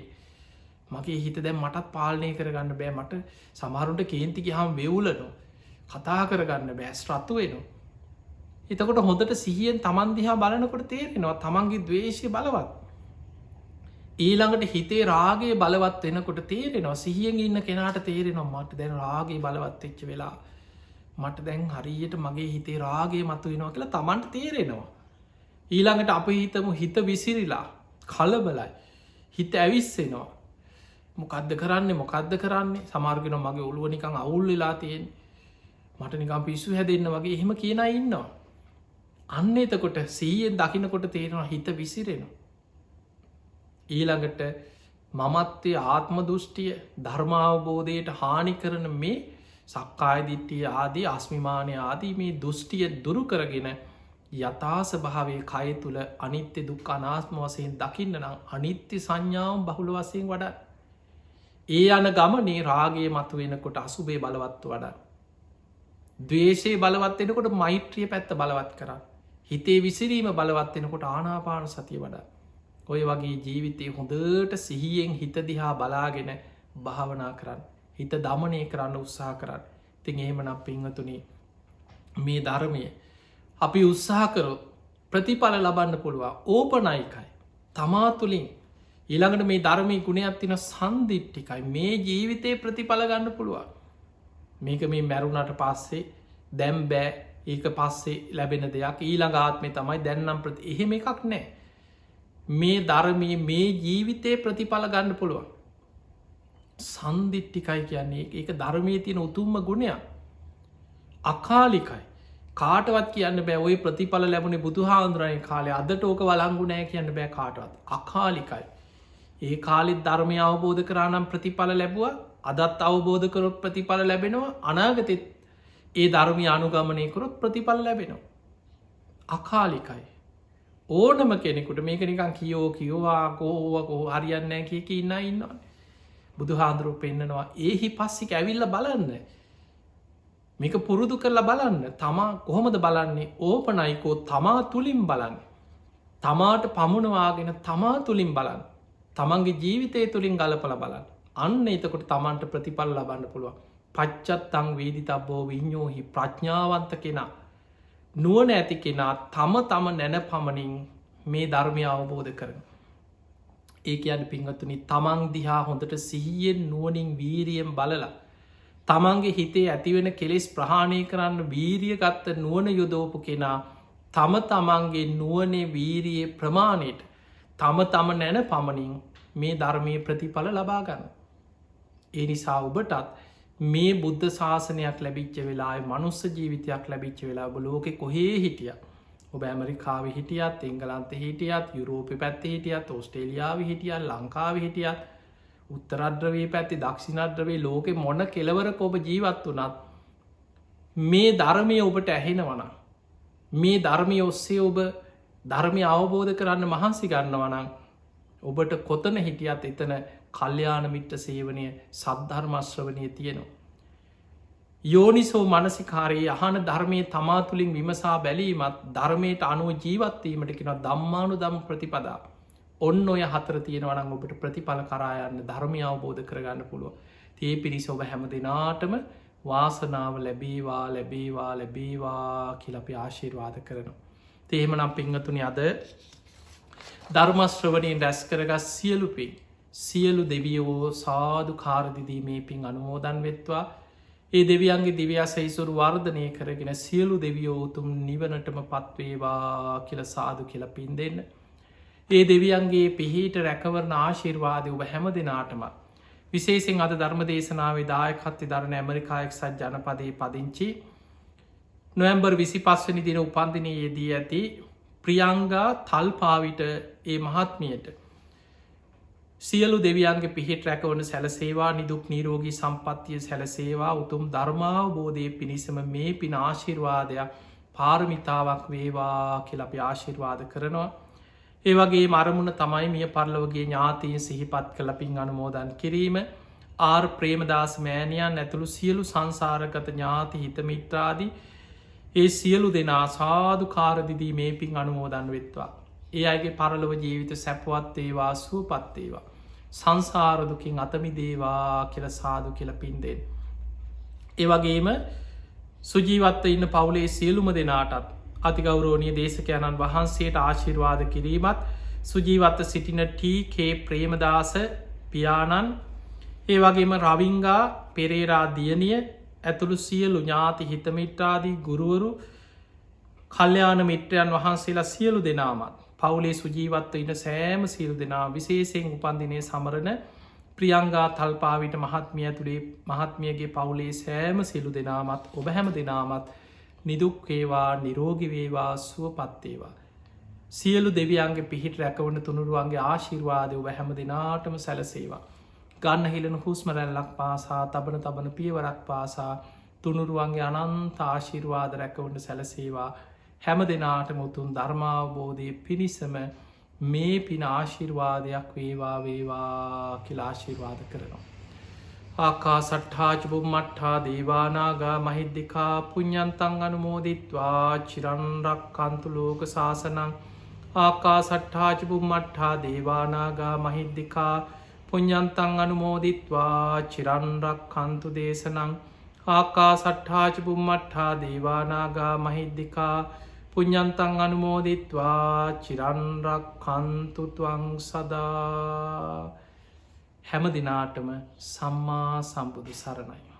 මගේ හිත දැන් මටත් පාලනය කරගන්න බෑ මට සමහරුන්ට කේන්තිගි හම් වෙවුලනො කතා කරගන්න බෑ ස්ට්‍රත්තු වෙනවා එතකොට හොඳට සිහියෙන් තමන් දිහා බලනකොට තේරෙනවා තමන්ගේ දවේශය බලවත් ඊළඟට හිතේ රාගේ බලවත් වෙනකොට තේරෙනවා සිහියෙන් ඉන්න කෙනාට තේරෙනවා මට දැන් රාගේ බලවත් එච්ච වෙලා මට දැන් හරියට මගේ හිතේ රාගේ මතු වෙනවා කියලා තමන්ට තේරෙනවා. ඊළඟට අප හිතමු හිත විසිරිලා කලබලයි හිත ඇවිස්සෙනවා මොකක්ද කරන්නේ සමාර්ගෙන මගේ ඔළුව නිකං අවුල් වෙලා තියෙන් මට නිකම් පිස්සු හැදන්න වගේ එහෙම කියන ඉන්නවා. අන්න එතකොට සීයෙන් දකිනකොට තේරෙනවා හිත විසිරෙනවා. ඊළඟට මමත්වය ආත්ම දෘෂ්ටිය ධර්මාවබෝධයට හානි කරන මේ සක්කායදිට්ටිය ආදී අස්මිමානය ආදී මේ දෘෂ්ටිය දුරු කරගෙන යථාස භාවය කය තුළ අනිත්‍ය දුක් අනාත්ම වසයෙන් දකින්න නම් අනිත්‍ය සංඥාවම් බහුල වසයෙන් වඩා ඒ යන ගමනේ රාගේ මතු වෙනකොට අසුබේ බලවත්ව වඩා දවේශයේ බලවත්වෙනකොට මෛත්‍රිය පැත්ත බලවත් කර හිතේ විසිරීම බලවත්වෙනකොට ආනාපාන සතිය වඩා ඔය වගේ ජීවිතය හොඳට සිහියෙන් හිත දිහා බලාගෙන භාවනා කරන්න හිත දමනය කරන්න උත්සාහ කරන්න තින් එහෙමනම් පිංහතුනි මේ ධර්මය අපි උත්සාහකරොත් ප්‍රතිඵල ලබන්න පුළුවන් ඕපනයිකයි තමා තුළින් ඊළඟට මේ ධර්මී ගුණයක් තින සන්දිිට්ටිකයි මේ ජීවිතය ප්‍රතිඵල ගන්න පුළුවන් මේක මේ මැරුණට පස්සේ දැම් බෑ ඒක පස්සේ ලැබෙන දෙයක් ඊළඟ ආත්මය තමයි දැන්නම් ප්‍රති එහෙම එකක් නෑ මේ ධර්මී මේ ජීවිතය ප්‍රතිඵල ගන්න පුළුවන් සන්දිිට්ටිකයි කියන්නේ ඒක ධර්මී තියෙන උතුම්ම ගුණයක් අකාලිකයි කාටවත් කියන්න බෑ ඔය ප්‍රතිඵල ලැබුණේ බුදු හාන්දුරණය කාලේ අදට ඕක වලංගු නෑ කියන්න බෑ කාටවත් අකාලිකයි ඒ කාලිත් ධර්මය අවබෝධ කරනම් ප්‍රතිඵල ලැබුව අදත් අවබෝධ කරොත් ප්‍රතිඵල ලැබෙනවා අනාගතෙත් ඒ ධර්මය අනුගමනය කරොත් ප්‍රතිඵල ලැබෙනවා අකාලිකයි ඕනම කෙනෙකුට මේක නිකන් කියෝවා කෝකෝ හරියන්නෑ කිය ඉන්න ඉන්නවා බුදු හාන්දුරුව පෙන්න්නනවා ඒහි පස්සික ඇවිල්ල බලන්න මේක පුරුදු කරලා බලන්න තමා කොහොමද බලන්නේ ඕපනයිකෝ තමා තුළින් බලන්න තමාට පමුණවාගෙන තමා තුළින් බලන්න තමන්ගේ ජීවිතය තුළින් ගලපල බලන්න අන්න එතකොට තමන්ට ප්‍රතිඵල ලබන්න පුළුවන් පච්චත්තං වේදි තබ්බෝ විඤ්ඥෝහි ප්‍රඥාවන්ත කෙනා නුවන ඇති කෙනා තම නැන පමණින් මේ ධර්මය අවබෝධ කරන ඒක අද පිංහතුනි තමන් දිහා හොඳට සිහියෙන් නුවනින් වීරියෙන් බලලා තමන්ගේ හිතේ ඇතිවෙන කෙලෙස් ප්‍රහාණය කරන්න වීරිය ගත්ත නුවන යොදෝපු කෙනා තම තමන්ගේ නුවනේ වීරියේ ප්‍රමාණයට තම නැන පමණින් මේ ධර්මය ප්‍රතිඵල ලබාගන්න. ඒ නිසා ඔබටත් මේ බුද්ධ ශාසනයක් ලැබිච්ච වෙලා මනුස්ස ජීවිතයක් ලැබිච්ච වෙලා ඔබ ලෝකෙ කොහේ හිටිය ඔබ ඇමරිකාව හිටියත් එංගලන්ත හිටියත් යුරෝපි පැත්ත හිටියත් ඔස්ට්‍රේලියාව හිටියත් ලංකාව හිටියත් උත්තරද්‍රවී පැත්ති දක්ෂිණද්‍රවේ ලෝකෙ මොන කෙලවරක ඔබ ජීවත් වනත් මේ ධර්මය ඔබට ඇහෙනවන මේ ධර්මය ඔස්සේ ඔබ ධර්මය අවබෝධ කරන්න මහන්සි ගන්නවනං ඔබට කොතන හිටියත් එතන කල්්‍යාන මිට්ට සේවනය සද්ධර්මශ්‍රවනය තියෙනවා. යෝනිසෝ මනසිකාරයේ අහන ධර්මය තමා තුළින් විමසා බැලීමත් ධර්මයට අනුව ජීවත්වීමට කෙන දම්මානු දම් ප්‍රතිපදා ඔන්න ඔය හතර තියෙනවනම් ඔබට ප්‍රතිඵල කරායන්න ධර්මය අවබෝධ කරගන්න පුළුව තිය පිරිස ඔබ හැම දෙනාටම වාසනාව ලැබේවා කියලපි ආශීර්වාද කරනවා. තේහෙමනම් පිංහතුනි අද ධර්මශ්‍රවනයෙන් රැස් කරගස් සියලුපින් සියලු දෙවියෝ සාධු කාරදිදීමේ පින් අනුමෝදන් වෙත්වා ඒ දෙවියන්ගේ දිව්‍යසයිසුරු වර්ධනය කරගෙන සියලු දෙවියෝතුම් නිවනටම පත්වේවා කියල සාදු කියල පින් දෙන්න. ඒ දෙවියන්ගේ පිහිට රැකවරණ ආශිර්වාදය ඔබ හැම දෙනාටම විශේසිෙන් අද ධර්ම දේශනාවේ දායකත්ති දරණ ඇමරිකායක් සත් ජනපදයේ පදිංචි නොවැම්බර් 25 දින උපන්දිනයේ යෙදී ඇති ප්‍රියංගා තල්පාවිට ඒ මහත්මියට සියලු දෙවියන්ගේ පිහිට රැකවන සැලසේවා නිදුක් නීරෝගී සම්පත්තිය සැලසේවා උතුම් ධර්මාවබෝධය පිණිසම මේ පින ආශිර්වාදයක් පාරමිතාවක් වේවා කියලපි ආශිර්වාද කරනවා. ඒ වගේ මරමුණ තමයි මිය පරලෝගේ ඥාතීන් සිහිපත් කලපින් අනුමෝදන් කිරීම ආර් ප්‍රේමදාස මෑණියන් ඇතුළු සියලු සංසාරගත ඥාති හිතමිත්‍රාදී ඒ සියලු දෙනා සාධු කාරදිදී මේ පින් අනුමෝදන් වෙත්වා. ඒ අයගේ පරලොව ජීවිත සැපවත් ඒවා සුවපත් ඒවා. සංසාරදුකින් අතමි දේවා කියල සාදු කියල පින්දෙන්. ඒවගේම සුජීවත්ව ඉන්න පවුලේ සියලුම දෙනාටත් අතිගෞරෝණය දේශකයණන් වහන්සේට ආශිර්වාද කිරීමත් සුජීවත්ත සිටින ටීකේ ප්‍රේමදාස පියාණන් ඒ වගේම රවිංගා පෙරේරා දියණිය ඇතුළු සියලු ඥාති හිතමිට්ටාදී ගුරුවරු කල්්‍යයාන මිත්‍රයන් වහන්සේලා සියලු දෙනාමත් පවුලේ සුජීවත්ව ඉන්න සෑම සියලු දෙනා විශේෂයෙන් උපන්දිනය සමරණ ප්‍රියංගා තල්පාවිට මහත්මිය ඇතුළේ මහත්මියගේ පවුලේ සෑම සිලු දෙනාමත් ඔබ හැම දෙනාමත් නිදුක්කේවා නිරෝගිවේවා සුව පත්තේවා. සියලු දෙවියන්ගේ පිහිට රැකවන තුනුරුවන්ගේ ආශිර්වාදය ඔබ හැම දෙනාටම සැලසේවා. ගන්න හිලන හුස්මරැල්ලක් පාසා තබන පියවරක් පාසා තුනුරුවන්ගේ අනන්ත ආශිර්වාද රැකවුන්ට සැලසේවා. හැම දෙනාට මුතුන් ධර්මාවබෝධය පිණිසම මේ පින ආශිර්වාදයක් වේවා කියලාශිර්වාද කරනවා. ආකා සට්හාජබුම් මට්හා දේවානාගා මහිද්දිකා පුඤ්ඥන්තන් අනුමෝදිත්වා චිරන්රක් කන්තු ලෝක ශාසනං ආකා සට්හාජබුම් මට්හා දේවානාගා මහිද්දිකා පුඤ්ඥන්තන් අනුමෝදිත්වා චිරන්රක් කන්තු දේශනං ආකා සට්හාජබුම් මට්හා දේවානාගා මහිද්දිකා පුඤ්ඥන්තන් අනුමෝදිත්වා චිරන්රක් කන්තුතුවං සදා හැම දිනාටම සම්මා සම්බුදු සරණයි.